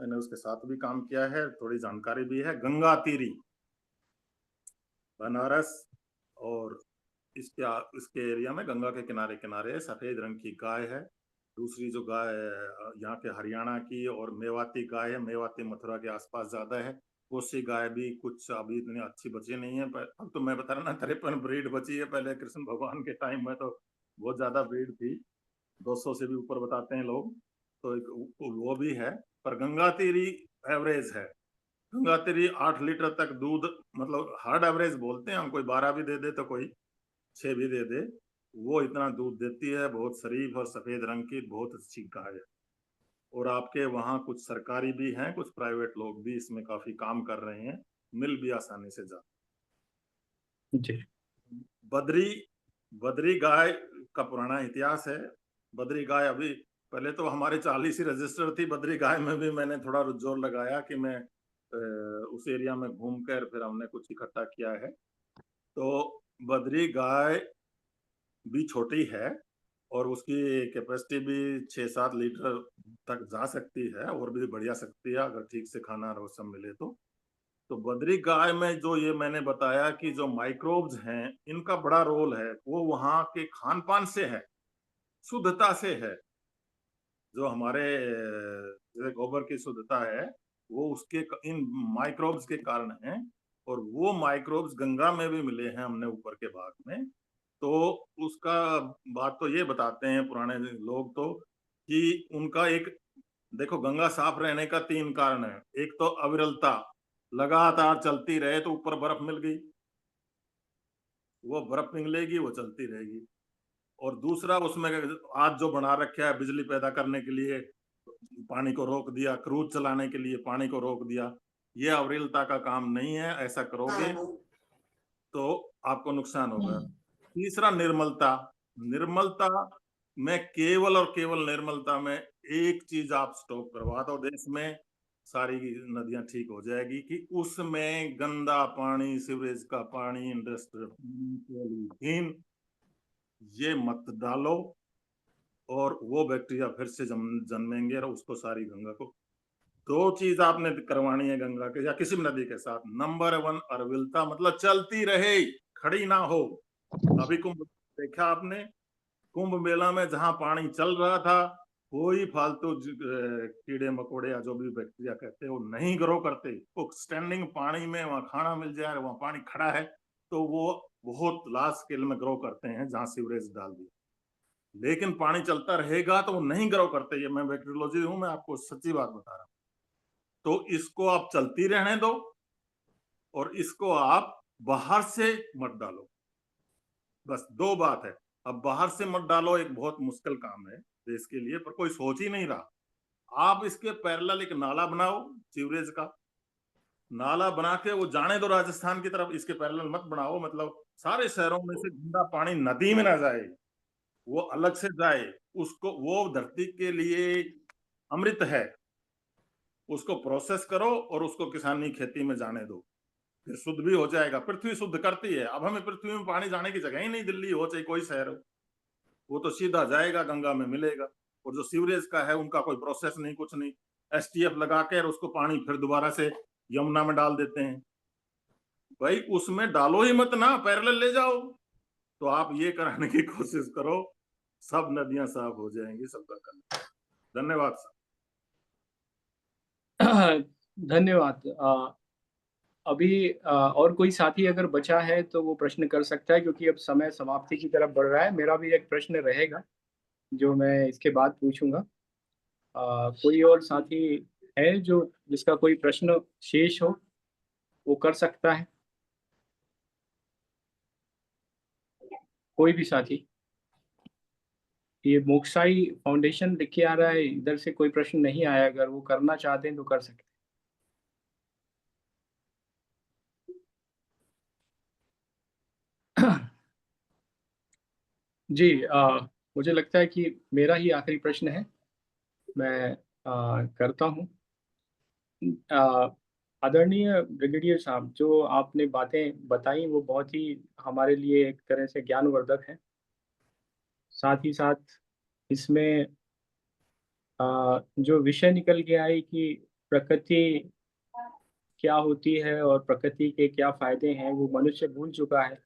मैंने उसके साथ भी काम किया है, थोड़ी जानकारी भी है। गंगा तीरी, बनारस और इसके एरिया में गंगा के किनारे किनारे सफेद रंग की गाय है। दूसरी जो गाय यहाँ के हरियाणा की और मेवाती गाय है, मेवाती मथुरा के आसपास ज्यादा है। कोसी गाय भी कुछ अभी इतनी अच्छी बची नहीं है, अब तो मैं बता रहा ना 53 ब्रीड बची है। पहले कृष्ण भगवान के टाइम में तो बहुत ज्यादा ब्रीड थी, 200 से भी ऊपर बताते हैं लोग, तो वो भी है। पर गंगा तेरी एवरेज है, गंगा तेरी 8 लीटर तक दूध, मतलब हार्ड एवरेज बोलते हैं हम, कोई 12 भी दे दे तो कोई 6 भी दे दे, वो इतना दूध देती है। बहुत शरीफ और सफेद रंग की बहुत अच्छी गाय है। और आपके वहाँ कुछ सरकारी भी हैं, कुछ प्राइवेट लोग भी इसमें काफी काम कर रहे हैं, मिल भी आसानी से जाते। जी, बद्री गाय का पुराना इतिहास है। बद्री गाय अभी, पहले तो हमारे 40 ही रजिस्टर थी। बद्री गाय में भी मैंने थोड़ा जोर लगाया कि मैं उस एरिया में घूमकर फिर हमने कुछ इकट्ठा किया है। तो बद्री गाय भी छोटी है और उसकी कैपेसिटी भी 6-7 लीटर तक जा सकती है और भी बढ़िया सकती है अगर ठीक से खाना रोशन मिले तो बद्री गाय में जो ये मैंने बताया कि जो माइक्रोब्स हैं इनका बड़ा रोल है, वो वहां के खान पान से है, शुद्धता से है। जो हमारे गोबर की शुद्धता है वो उसके इन माइक्रोब्स के कारण है, और वो माइक्रोब्स गंगा में भी मिले हैं हमने ऊपर के भाग में। तो उसका बात तो ये बताते हैं पुराने लोग तो कि उनका एक, देखो गंगा साफ रहने का 3 कारण है। एक तो अविरलता, लगातार चलती रहे तो ऊपर बर्फ मिल गई, वो बर्फ पिघलेगी, वो चलती रहेगी। और दूसरा उसमें आज जो बना रखा है बिजली पैदा करने के लिए पानी को रोक दिया, क्रूज चलाने के लिए पानी को रोक दिया, ये अविरलता का काम नहीं है। ऐसा करोगे तो आपको नुकसान होगा। तीसरा निर्मलता, निर्मलता में केवल और केवल निर्मलता में एक चीज आप स्टॉप करवा दो देश में, सारी नदियां ठीक हो जाएगी कि उसमें गंदा पानी, सीवरेज का पानी, इंडस्ट्रियल ये मत डालो, और वो बैक्टीरिया फिर से जन्मेंगे और उसको सारी गंगा को। 2 चीज आपने करवानी है गंगा के या किसी भी नदी के साथ। नंबर 1 अविरलता, मतलब चलती रहे, खड़ी ना हो। अभी कुंभ देखा आपने, कुंभ मेला में जहां पानी चल रहा था, कोई फालतू कीड़े मकोड़े या जो भी बैक्टीरिया कहते हैं वो नहीं ग्रो करते। वो स्टैंडिंग पानी में वहां खाना मिल जाए, वहां पानी खड़ा है तो वो बहुत लार्ज स्केल में ग्रो करते हैं जहां सीवरेज डाल दिया। लेकिन पानी चलता रहेगा तो वो नहीं ग्रो करते। ये मैं बैक्टीरियोलॉजी हूं, मैं आपको सच्ची बात बता रहा हूं। तो इसको आप चलती रहने दो और इसको आप बाहर से मत डालो, बस 2 बात है। अब बाहर से मत डालो एक बहुत मुश्किल काम है देश के लिए, पर कोई सोच ही नहीं रहा। आप इसके पैरेलल एक नाला बनाओ, सीवरेज का नाला बना के वो जाने दो राजस्थान की तरफ, इसके पैरेलल मत बनाओ। मतलब सारे शहरों में से गंदा पानी नदी में ना जाए, वो अलग से जाए। उसको, वो धरती के लिए अमृत है, उसको प्रोसेस करो और उसको किसानी खेती में जाने दो, फिर शुद्ध भी हो जाएगा। पृथ्वी शुद्ध करती है। अब हमें पृथ्वी में पानी जाने की जगह ही नहीं, दिल्ली हो चाहे कोई शहर हो, वो तो सीधा जाएगा गंगा में मिलेगा। और जो सीवरेज का है उनका कोई प्रोसेस नहीं, कुछ नहीं, एसटीएफ लगा के उसको पानी फिर दोबारा से यमुना में डाल देते हैं। भाई उसमें डालो ही मत ना, पैरेलल ले जाओ। तो आप ये कराने की कोशिश करो, सब नदियां साफ हो जाएंगी, सबका कल्याण। धन्यवाद सर। धन्यवाद। अभी और कोई साथी अगर बचा है तो वो प्रश्न कर सकता है, क्योंकि अब समय समाप्ति की तरफ बढ़ रहा है। मेरा भी एक प्रश्न रहेगा जो मैं इसके बाद पूछूंगा। कोई और साथी है जो जिसका कोई प्रश्न शेष हो, वो कर सकता है। कोई भी साथी। ये मोक्षाई फाउंडेशन लिख के आ रहा है, इधर से कोई प्रश्न नहीं आया। अगर वो करना चाहते हैं तो कर सकते हैं। जी, मुझे लगता है कि मेरा ही आखिरी प्रश्न है, मैं करता हूँ। आदरणीय ब्रिगेडियर साहब, जो आपने बातें बताई वो बहुत ही हमारे लिए एक तरह से ज्ञानवर्धक है। साथ ही साथ इसमें जो विषय निकल के आई कि प्रकृति क्या होती है और प्रकृति के क्या फायदे हैं, वो मनुष्य भूल चुका है।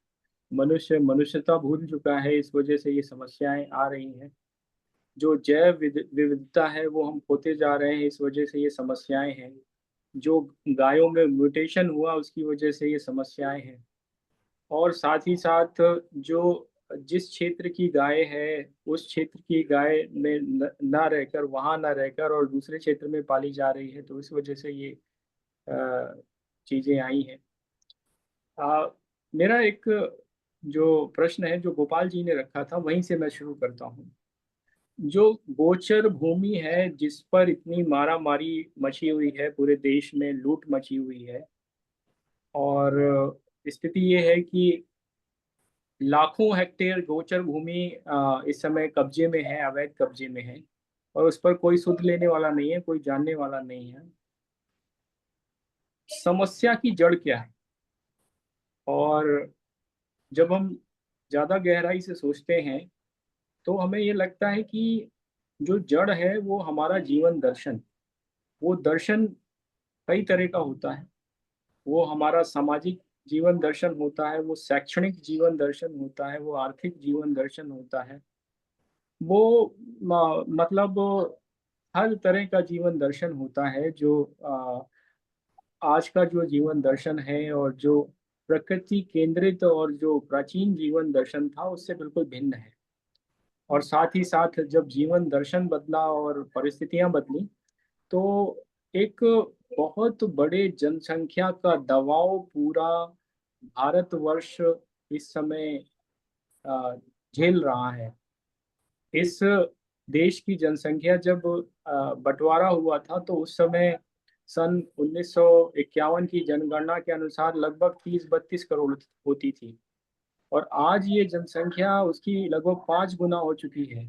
मनुष्य मनुष्यता भूल चुका है, इस वजह से ये समस्याएं आ रही हैं। जो जैव विविधता है वो हम खोते जा रहे हैं, इस वजह से ये समस्याएं हैं। जो गायों में म्यूटेशन हुआ उसकी वजह से ये समस्याएं हैं। और साथ ही साथ जो जिस क्षेत्र की गाय है उस क्षेत्र की गाय में ना रहकर, वहाँ ना रहकर और दूसरे क्षेत्र में पाली जा रही है, तो इस वजह से ये चीज़ें आई हैं। मेरा एक जो प्रश्न है जो गोपाल जी ने रखा था, वहीं से मैं शुरू करता हूँ। जो गोचर भूमि है जिस पर इतनी मारा मारी मची हुई है, पूरे देश में लूट मची हुई है, और स्थिति ये है कि लाखों हेक्टेयर गोचर भूमि इस समय कब्जे में है, अवैध कब्जे में है, और उस पर कोई सुध लेने वाला नहीं है, कोई जानने वाला नहीं है। समस्या की जड़ क्या है? और जब हम ज़्यादा गहराई से सोचते हैं तो हमें ये लगता है कि जो जड़ है वो हमारा जीवन दर्शन, वो दर्शन कई तरह का होता है। वो हमारा सामाजिक जीवन दर्शन होता है, वो शैक्षणिक जीवन दर्शन होता है, वो आर्थिक जीवन दर्शन होता है। वो मतलब हर तरह का जीवन दर्शन होता है जो आज का जो जीवन दर्शन है और जो प्रकृति केंद्रित और जो प्राचीन जीवन दर्शन था उससे बिल्कुल भिन्न है। और साथ ही साथ जब जीवन दर्शन बदला और परिस्थितियां बदली, तो एक बहुत बड़े जनसंख्या का दबाव पूरा भारतवर्ष इस समय अ, झेल रहा है। इस देश की जनसंख्या जब बंटवारा हुआ था तो उस समय सन 1951 की जनगणना के अनुसार लगभग 30-32 करोड़ होती थी, और आज ये जनसंख्या उसकी लगभग 5 गुना हो चुकी है।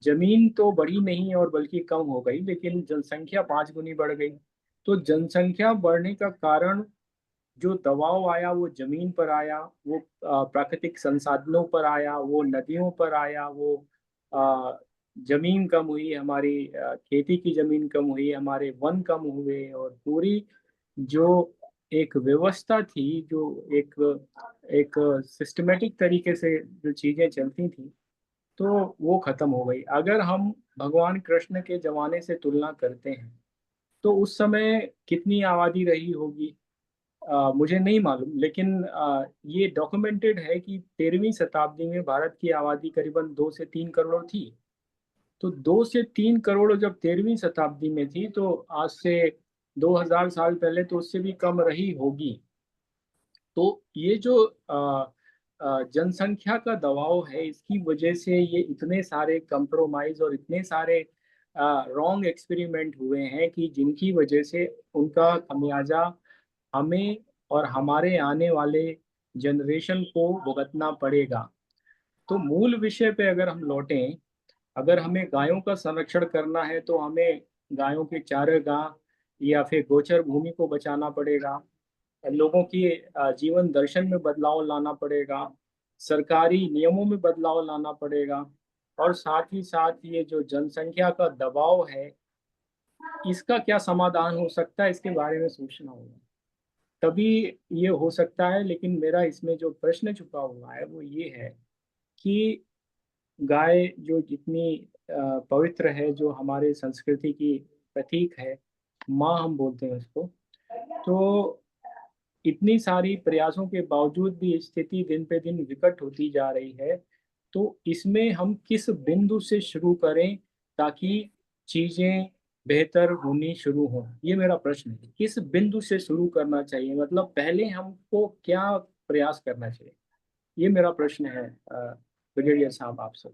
जमीन तो बढ़ी नहीं और बल्कि कम हो गई, लेकिन जनसंख्या 5 गुनी बढ़ गई। तो जनसंख्या बढ़ने का कारण जो दबाव आया वो जमीन पर आया, वो प्राकृतिक संसाधनों पर आया, वो नदियों पर आया, वो अ, जमीन कम हुई हमारी, खेती की जमीन कम हुई, हमारे वन कम हुए, और पूरी जो एक व्यवस्था थी, जो एक एक सिस्टमेटिक तरीके से जो चीजें चलती थी, तो वो खत्म हो गई। अगर हम भगवान कृष्ण के जमाने से तुलना करते हैं तो उस समय कितनी आबादी रही होगी मुझे नहीं मालूम, लेकिन ये डॉक्यूमेंटेड है कि 13वीं शताब्दी में भारत की आबादी करीबन 2 से 3 करोड़ थी। तो 2 से 3 करोड़ जब 13वीं शताब्दी में थी, तो आज से 2000 साल पहले तो उससे भी कम रही होगी। तो ये जो जनसंख्या का दबाव है, इसकी वजह से ये इतने सारे कंप्रोमाइज और इतने सारे रॉन्ग एक्सपेरिमेंट हुए हैं कि जिनकी वजह से उनका खमियाजा हमें और हमारे आने वाले जनरेशन को भुगतना पड़ेगा। तो मूल विषय पे अगर हम लौटें, अगर हमें गायों का संरक्षण करना है तो हमें गायों के चारागाह या फिर गोचर भूमि को बचाना पड़ेगा। लोगों की जीवन दर्शन में बदलाव लाना पड़ेगा, सरकारी नियमों में बदलाव लाना पड़ेगा, और साथ ही साथ ये जो जनसंख्या का दबाव है, इसका क्या समाधान हो सकता है, इसके बारे में सोचना होगा, तभी ये हो सकता है। लेकिन मेरा इसमें जो प्रश्न छुपा हुआ है वो ये है कि गाय जो जितनी पवित्र है, जो हमारे संस्कृति की प्रतीक है, माँ हम बोलते हैं उसको, तो इतनी सारी प्रयासों के बावजूद भी स्थिति दिन पे दिन विकट होती जा रही है। तो इसमें हम किस बिंदु से शुरू करें ताकि चीजें बेहतर होनी शुरू हो, ये मेरा प्रश्न है। किस बिंदु से शुरू करना चाहिए, मतलब पहले हमको क्या प्रयास करना चाहिए, ये मेरा प्रश्न है ब्रिगेडियर साहब आपसे।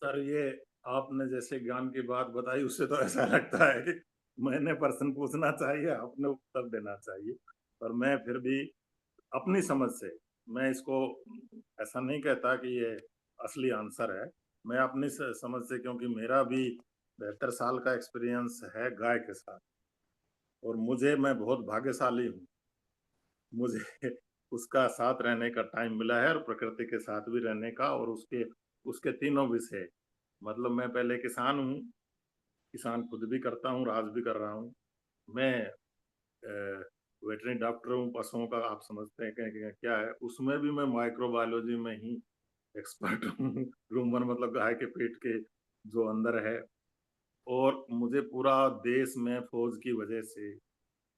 सर, ये आपने जैसे ज्ञान की बात बताई, उससे तो ऐसा लगता है कि मैंने प्रश्न पूछना चाहिए, आपने उत्तर देना चाहिए। पर मैं फिर भी अपनी समझ से, मैं इसको ऐसा नहीं कहता कि ये असली आंसर है। मैं अपनी समझ से, क्योंकि मेरा भी 72 साल का एक्सपीरियंस है गाय के साथ, और मैं बहुत भाग्यशाली हूँ। मुझे उसका साथ रहने का टाइम मिला है, और प्रकृति के साथ भी रहने का, और उसके उसके तीनों विषय, मतलब मैं पहले किसान हूँ, किसान खुद भी करता हूँ, राज भी कर रहा हूँ। मैं वेटरनरी डॉक्टर हूँ, पशुओं का आप समझते हैं कि क्या है, उसमें भी मैं माइक्रोबायोलॉजी में ही एक्सपर्ट हूँ। रूमन मतलब गाय के पेट के जो अंदर है। और मुझे पूरा देश में फौज की वजह से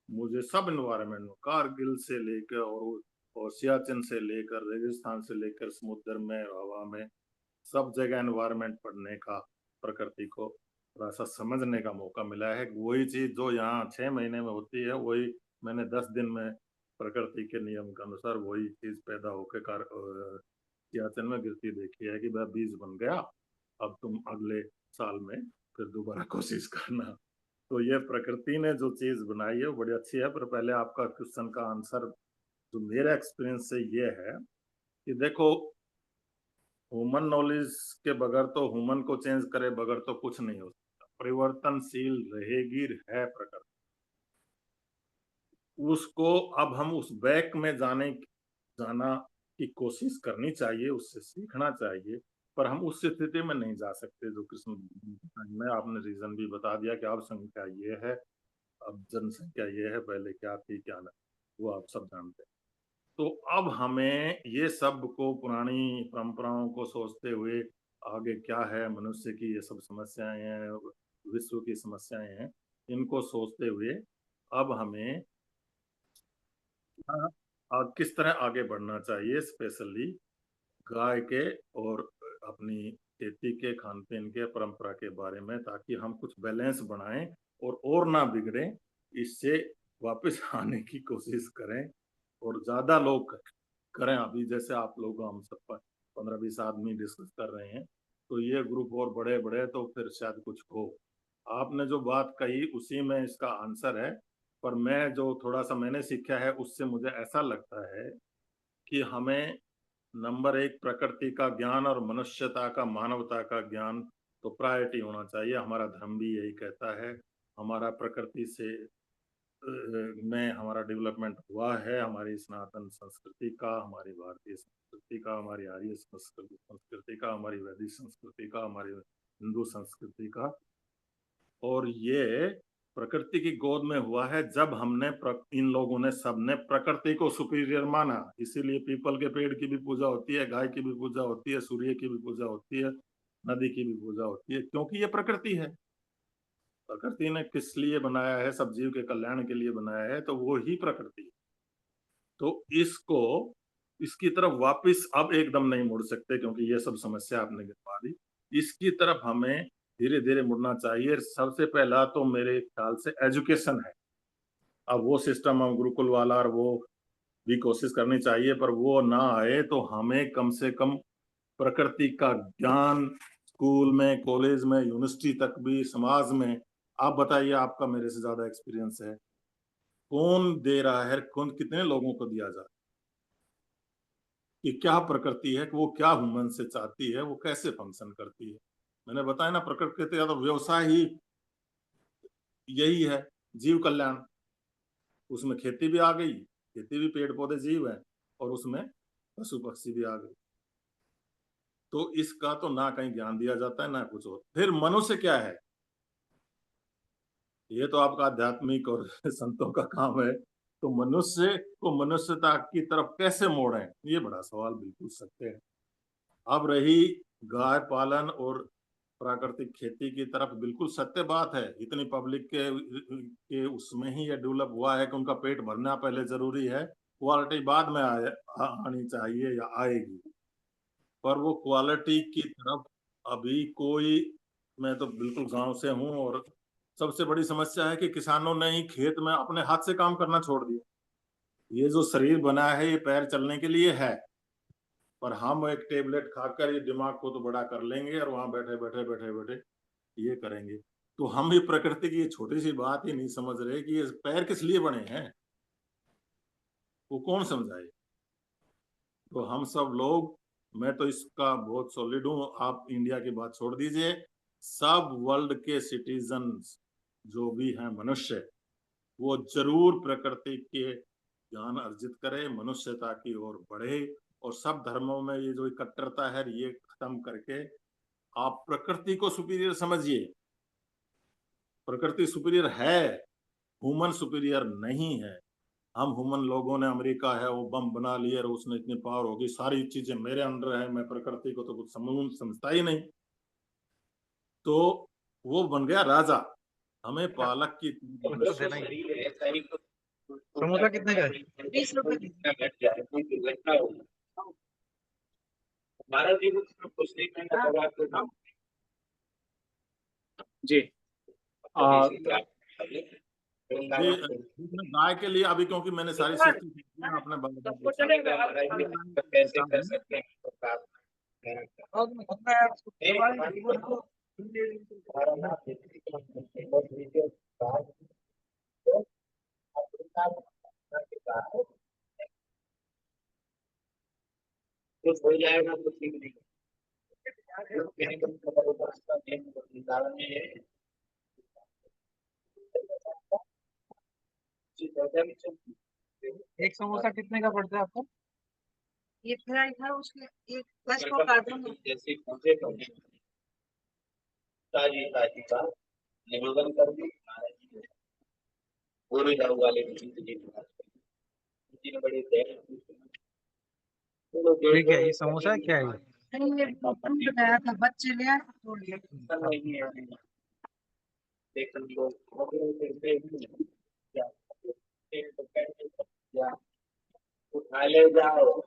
मुझे सब इन्वायरमेंट में, कारगिल से लेकर और सियाचिन से लेकर रेगिस्तान से लेकर समुद्र में, हवा में, सब जगह एनवायरनमेंट पढ़ने का, प्रकृति को थोड़ा सा समझने का मौका मिला है। वही चीज जो यहाँ 6 महीने में होती है, वही मैंने 10 दिन में प्रकृति के नियम के अनुसार वही चीज पैदा होकर सियाचिन में गिरती देखी है कि वह बीज बन गया, अब तुम अगले साल में फिर दोबारा कोशिश करना। तो ये प्रकृति ने जो चीज बनाई है वो बड़ी अच्छी है। पर पहले आपका क्वेश्चन का आंसर जो मेरे एक्सपीरियंस से ये है कि देखो, ह्यूमन नॉलेज के बगैर तो, ह्यूमन को चेंज करे बगैर तो कुछ नहीं हो सकता। परिवर्तनशील रहेगी है प्रकृति, उसको अब हम उस बैक में जाना की कोशिश करनी चाहिए, उससे सीखना चाहिए। पर हम उस स्थिति में नहीं जा सकते जो कृष्ण में आपने रीजन भी बता दिया कि अब संख्या ये है, अब जनसंख्या ये है, पहले क्या थी क्या नहीं, वो आप सब जानते हैं। तो अब हमें ये सब को पुरानी परंपराओं को सोचते हुए आगे क्या है मनुष्य की ये सब समस्याएं हैं, विश्व की समस्याएं हैं, इनको सोचते हुए अब हमें किस तरह आगे बढ़ना चाहिए, स्पेशली गाय के और अपनी खेती के खान पीन के परंपरा के बारे में, ताकि हम कुछ बैलेंस बनाएं और ना बिगड़े, इससे वापस आने की कोशिश करें और ज्यादा लोग करें। अभी जैसे आप लोग हम सब 15-20 आदमी डिस्कस कर रहे हैं, तो ये ग्रुप और बड़े बड़े तो फिर शायद कुछ हो। आपने जो बात कही उसी में इसका आंसर है, पर मैं जो थोड़ा सा मैंने सीखा है उससे मुझे ऐसा लगता है कि हमें नंबर 1 प्रकृति का ज्ञान और मनुष्यता का, मानवता का ज्ञान तो प्रायोरिटी होना चाहिए। हमारा धर्म भी यही कहता है। हमारा प्रकृति से में हमारा डेवलपमेंट हुआ है, हमारी सनातन संस्कृति का, हमारी भारतीय संस्कृति का, हमारी आर्य संस्कृति का, हमारी वैदिक संस्कृति का, हमारी हिंदू संस्कृति का। और ये प्रकृति की गोद में हुआ है जब हमने इन लोगों ने सबने प्रकृति को सुपीरियर माना। इसीलिए पीपल के पेड़ की भी पूजा होती है, गाय की भी पूजा होती है, सूर्य की भी पूजा होती है, नदी की भी पूजा होती है, क्योंकि ये प्रकृति है। प्रकृति ने किस लिए बनाया है? सब जीव के कल्याण के लिए बनाया है, तो वो ही प्रकृति है। तो इसकी तरफ वापस अब एकदम नहीं मुड़ सकते, क्योंकि ये सब समस्या आपने गिनवा दी। इसकी तरफ हमें धीरे धीरे मुड़ना चाहिए। सबसे पहला तो मेरे ख्याल से एजुकेशन है। अब वो सिस्टम हम गुरुकुल वाला और वो भी कोशिश करनी चाहिए, पर वो ना आए तो हमें कम से कम प्रकृति का ज्ञान स्कूल में, कॉलेज में, यूनिवर्सिटी तक भी, समाज में। आप बताइए, आपका मेरे से ज्यादा एक्सपीरियंस है, कौन दे रहा है, कौन कितने लोगों को दिया जा रहा है कि क्या प्रकृति है, कि वो क्या ह्यूमन से चाहती है, वो कैसे फंक्शन करती है। मैंने बताया ना, प्रकृति का तो व्यवसाय ही यही है, जीव कल्याण। उसमें खेती भी आ गई, खेती भी पेड़ पौधे जीव है, और उसमें पशु पक्षी भी आ गए। तो इसका तो ना कहीं ज्ञान दिया जाता है ना कुछ और। फिर मनुष्य क्या है, ये तो आपका आध्यात्मिक और संतों का काम है। तो मनुष्य को मनुष्यता की तरफ कैसे मोड़ें, ये बड़ा सवाल बिल्कुल सकते हैं। अब रही गाय पालन और प्राकृतिक खेती की तरफ, बिल्कुल सत्य बात है। इतनी पब्लिक के उसमें ही ये डेवलप हुआ है कि उनका पेट भरना पहले जरूरी है, क्वालिटी बाद में आनी चाहिए या आएगी। पर वो क्वालिटी की तरफ अभी कोई, मैं तो बिल्कुल गांव से हूं, और सबसे बड़ी समस्या है कि किसानों ने ही खेत में अपने हाथ से काम करना छोड़ दिया। ये जो शरीर बना है ये पैर चलने के लिए है, पर हम एक टेबलेट खाकर ये दिमाग को तो बड़ा कर लेंगे और वहां बैठे बैठे बैठे बैठे ये करेंगे। तो हम भी प्रकृति की ये छोटी सी बात ही नहीं समझ रहे कि ये पैर किस लिए बने हैं, वो कौन समझाए। तो हम सब लोग, मैं तो इसका बहुत सॉलिड हूं, आप इंडिया की बात छोड़ दीजिए, सब वर्ल्ड के सिटीजन जो भी हैं मनुष्य, वो जरूर प्रकृति के ज्ञान अर्जित करे, मनुष्यता की ओर बढ़े, और सब धर्मों में ये जो कट्टरता है ये खत्म करके आप प्रकृति को सुपीरियर समझिए। प्रकृति सुपीरियर है, ह्यूमन सुपीरियर नहीं है। हम ह्यूमन लोगों ने, अमेरिका है वो बम बना लिए और उसने इतनी पावर होगी, सारी चीजें मेरे अंडर है, मैं प्रकृति को तो कुछ समझता ही नहीं, तो वो बन गया राजा। हमें पालक की समोसा कितने का है? 20 रुपए। जी गाय के लिए अभी, क्योंकि मैंने सारी सिस्टम अपने कुछ हो जाएगा तो ठीक नहीं। एक समोसा कितने का पड़ता है आपको? ये फ्राई था उसके एक बस को काट दो। जैसे पूछे तो ताजी ताजी का निवेदन कर दी पूरे गाँव वाले जी बड़े ठीक है, ये समोसा है क्या है ये? नहीं, ये फ्रूट गया था, बच्चे ले आए तोड़ लिया। देखन को उठा ले जाओ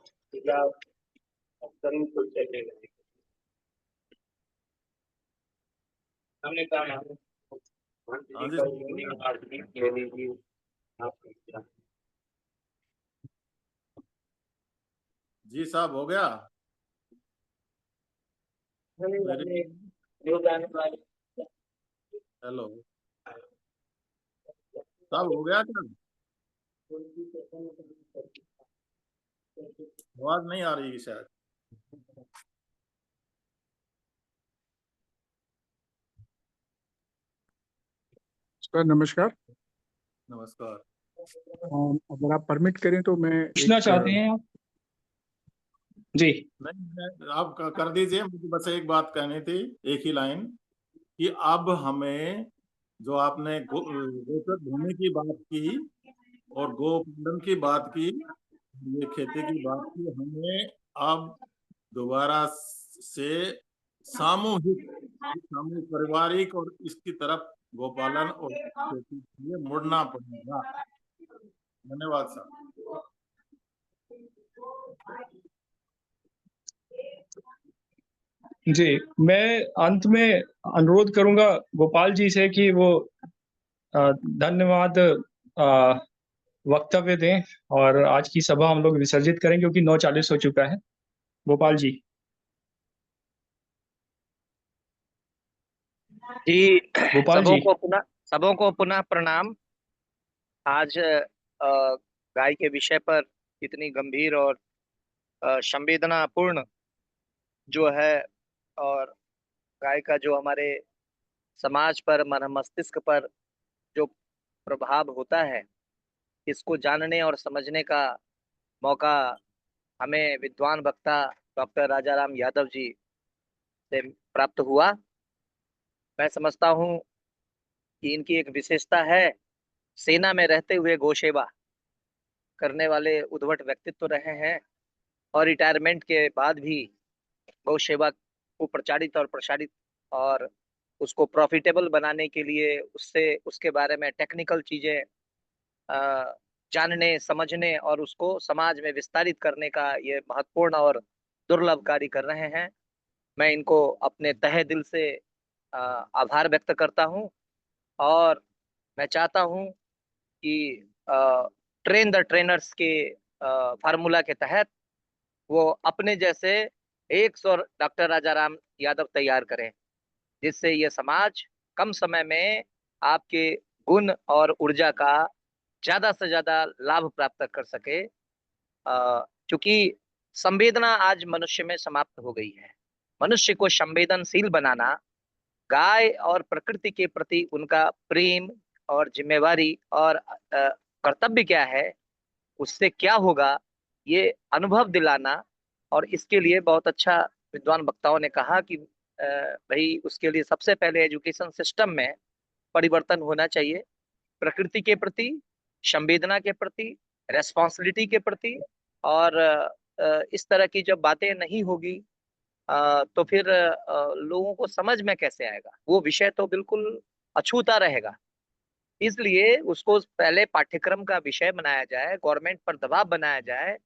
जाओ कहीं कुछ चले गए हमने कहा हाँ जी जी साहब हो गया हेलो साहब हो गया क्या आवाज नहीं आ रही शायद सर नमस्कार। नमस्कार अगर आप परमिट करें तो मैं पूछना चाहते हैं आप? जी नहीं आप कर दीजिए मुझे बस एक बात कहनी थी एक ही लाइन कि अब हमें जो आपने गोचर भूमि की बात की और गोपालन की बात की ये खेती की बात की हमें अब दोबारा से सामूहिक पारिवारिक और इसकी तरफ गोपालन और खेती के लिए मुड़ना पड़ेगा। धन्यवाद साहब। जी मैं अंत में अनुरोध करूंगा गोपाल जी से कि वो धन्यवाद वक्तव्य दें और आज की सभा हम लोग विसर्जित करें क्योंकि 9:40 हो चुका है। गोपाल जी। जी गोपाल जी सबों को पुनः प्रणाम। आज गाय के विषय पर इतनी गंभीर और संवेदनापूर्ण जो है और गाय का जो हमारे समाज पर मन मस्तिष्क पर जो प्रभाव होता है इसको जानने और समझने का मौका हमें विद्वान वक्ता डॉक्टर राजाराम यादव जी से प्राप्त हुआ। मैं समझता हूँ कि इनकी एक विशेषता है सेना में रहते हुए गौसेवा करने वाले उद्भट व्यक्तित्व रहे हैं और रिटायरमेंट के बाद भी गौ सेवा को प्रचारित और प्रसारित और उसको प्रॉफिटेबल बनाने के लिए उसके बारे में टेक्निकल चीजें जानने समझने और उसको समाज में विस्तारित करने का ये महत्वपूर्ण और दुर्लभ कार्य कर रहे हैं। मैं इनको अपने तहे दिल से आभार व्यक्त करता हूं और मैं चाहता हूं कि ट्रेन द ट्रेनर्स के फार्मूला के तहत वो अपने जैसे 100 डॉक्टर राजाराम यादव तैयार करें जिससे ये समाज कम समय में आपके गुण और ऊर्जा का ज्यादा से ज्यादा लाभ प्राप्त कर सके। क्योंकि संवेदना आज मनुष्य में समाप्त हो गई है। मनुष्य को संवेदनशील बनाना, गाय और प्रकृति के प्रति उनका प्रेम और जिम्मेवारी और कर्तव्य क्या है, उससे क्या होगा, ये अनुभव दिलाना। और इसके लिए बहुत अच्छा विद्वान वक्ताओं ने कहा कि भाई उसके लिए सबसे पहले एजुकेशन सिस्टम में परिवर्तन होना चाहिए, प्रकृति के प्रति, संवेदना के प्रति, रेस्पॉन्सिबिलिटी के प्रति। और इस तरह की जब बातें नहीं होगी तो फिर लोगों को समझ में कैसे आएगा, वो विषय तो बिल्कुल अछूता रहेगा। इसलिए उसको पहले पाठ्यक्रम का विषय बनाया जाए, गवर्नमेंट पर दबाव बनाया जाए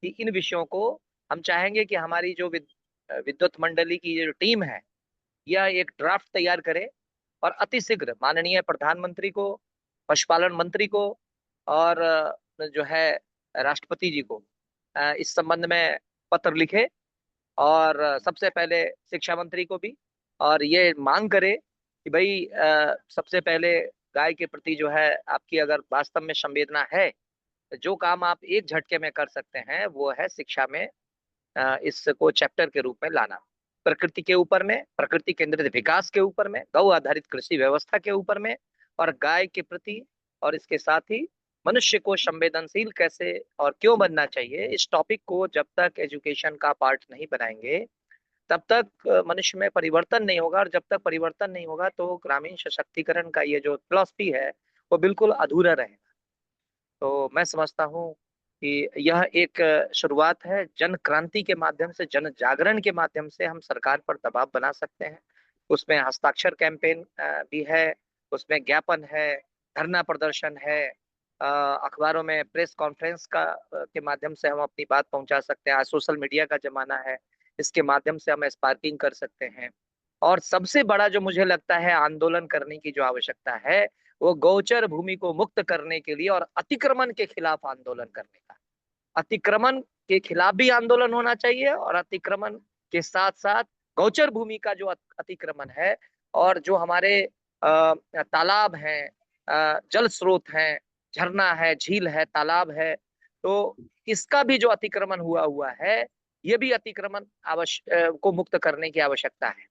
कि इन विषयों को हम चाहेंगे कि हमारी जो विद्युत मंडली की जो टीम है यह एक ड्राफ्ट तैयार करे और अतिशीघ्र माननीय प्रधानमंत्री को, पशुपालन मंत्री को और जो है राष्ट्रपति जी को इस संबंध में पत्र लिखे और सबसे पहले शिक्षा मंत्री को भी, और ये मांग करे कि भाई सबसे पहले गाय के प्रति जो है आपकी अगर वास्तव में संवेदना है, जो काम आप एक झटके में कर सकते हैं वो है शिक्षा में इसको चैप्टर के रूप में लाना। प्रकृति के ऊपर में, प्रकृति केंद्रित विकास के ऊपर में, गौ आधारित कृषि व्यवस्था के ऊपर में और गाय के प्रति और इसके साथ ही मनुष्य को संवेदनशील कैसे और क्यों बनना चाहिए, इस टॉपिक को जब तक एजुकेशन का पार्ट नहीं बनाएंगे तब तक मनुष्य में परिवर्तन नहीं होगा, और जब तक परिवर्तन नहीं होगा तो ग्रामीण सशक्तिकरण का ये जो फिलॉसफी है वो बिल्कुल अधूरा रहेगा। तो मैं समझता हूँ कि यह एक शुरुआत है। जन क्रांति के माध्यम से, जन जागरण के माध्यम से हम सरकार पर दबाव बना सकते हैं। उसमें हस्ताक्षर कैंपेन भी है, उसमें ज्ञापन है, धरना प्रदर्शन है, अखबारों में प्रेस कॉन्फ्रेंस के माध्यम से हम अपनी बात पहुंचा सकते हैं। आज सोशल मीडिया का जमाना है, इसके माध्यम से हम स्पार्किंग कर सकते हैं। और सबसे बड़ा जो मुझे लगता है आंदोलन करने की जो आवश्यकता है वो गोचर भूमि को मुक्त करने के लिए और अतिक्रमण के खिलाफ आंदोलन करने का। अतिक्रमण के खिलाफ भी आंदोलन होना चाहिए और अतिक्रमण के साथ साथ गोचर भूमि का जो अतिक्रमण है और जो हमारे तालाब हैं, जल स्रोत हैं, झरना है, झील है, तालाब है, तो इसका भी जो अतिक्रमण हुआ है ये भी अतिक्रमण को मुक्त करने की आवश्यकता है।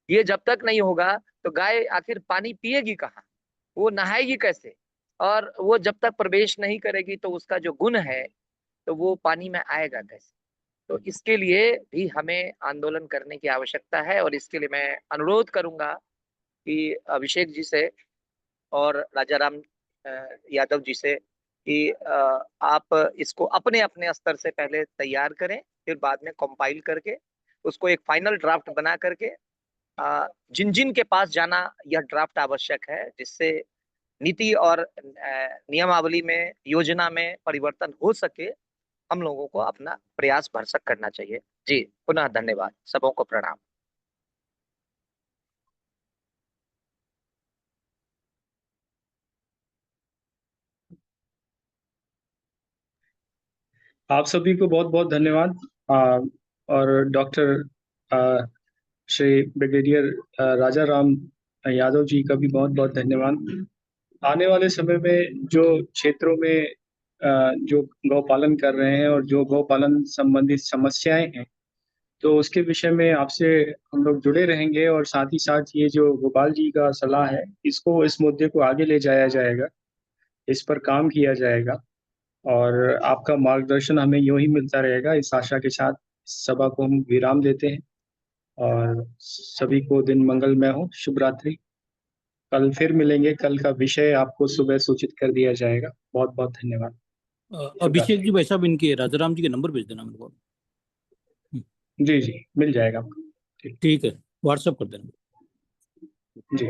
ये जब तक नहीं होगा तो गाय आखिर पानी पिएगी कहाँ, वो नहाएगी कैसे, और वो जब तक प्रवेश नहीं करेगी तो उसका जो गुण है तो वो पानी में आएगा कैसे। तो इसके लिए भी हमें आंदोलन करने की आवश्यकता है और इसके लिए मैं अनुरोध करूंगा कि अभिषेक जी से और राजाराम यादव जी से कि आप इसको अपने अपने स्तर से पहले तैयार करें, फिर बाद में कंपाइल करके उसको एक फाइनल ड्राफ्ट बना करके जिन जिन के पास जाना यह ड्राफ्ट आवश्यक है, जिससे नीति और नियमावली में, योजना में परिवर्तन हो सके, हम लोगों को अपना प्रयास भरसक करना चाहिए। जी पुनः धन्यवाद, सबों को प्रणाम। आप सभी को बहुत बहुत धन्यवाद। और डॉक्टर श्री ब्रिगेडियर राजा राम यादव जी का भी बहुत बहुत धन्यवाद। आने वाले समय में जो क्षेत्रों में जो गौपालन कर रहे हैं और जो गौपालन संबंधित समस्याएं हैं, तो उसके विषय में आपसे हम लोग जुड़े रहेंगे और साथ ही साथ ये जो गोपाल जी का सलाह है, इसको, इस मुद्दे को आगे ले जाया जाएगा, इस पर काम किया जाएगा और आपका मार्गदर्शन हमें यूं ही मिलता रहेगा। इस आशा के साथ इस सभा को हम विराम देते हैं और सभी को दिन मंगलमय हो। शुभ रात्रि। कल फिर मिलेंगे, कल का विषय आपको सुबह सूचित कर दिया जाएगा। बहुत बहुत धन्यवाद। अभिषेक जी, भाई साहब इनके राजाराम जी के नंबर भेज देना मेरे को। जी जी, मिल जाएगा आपको। ठीक है, व्हाट्सएप कर देना। जी।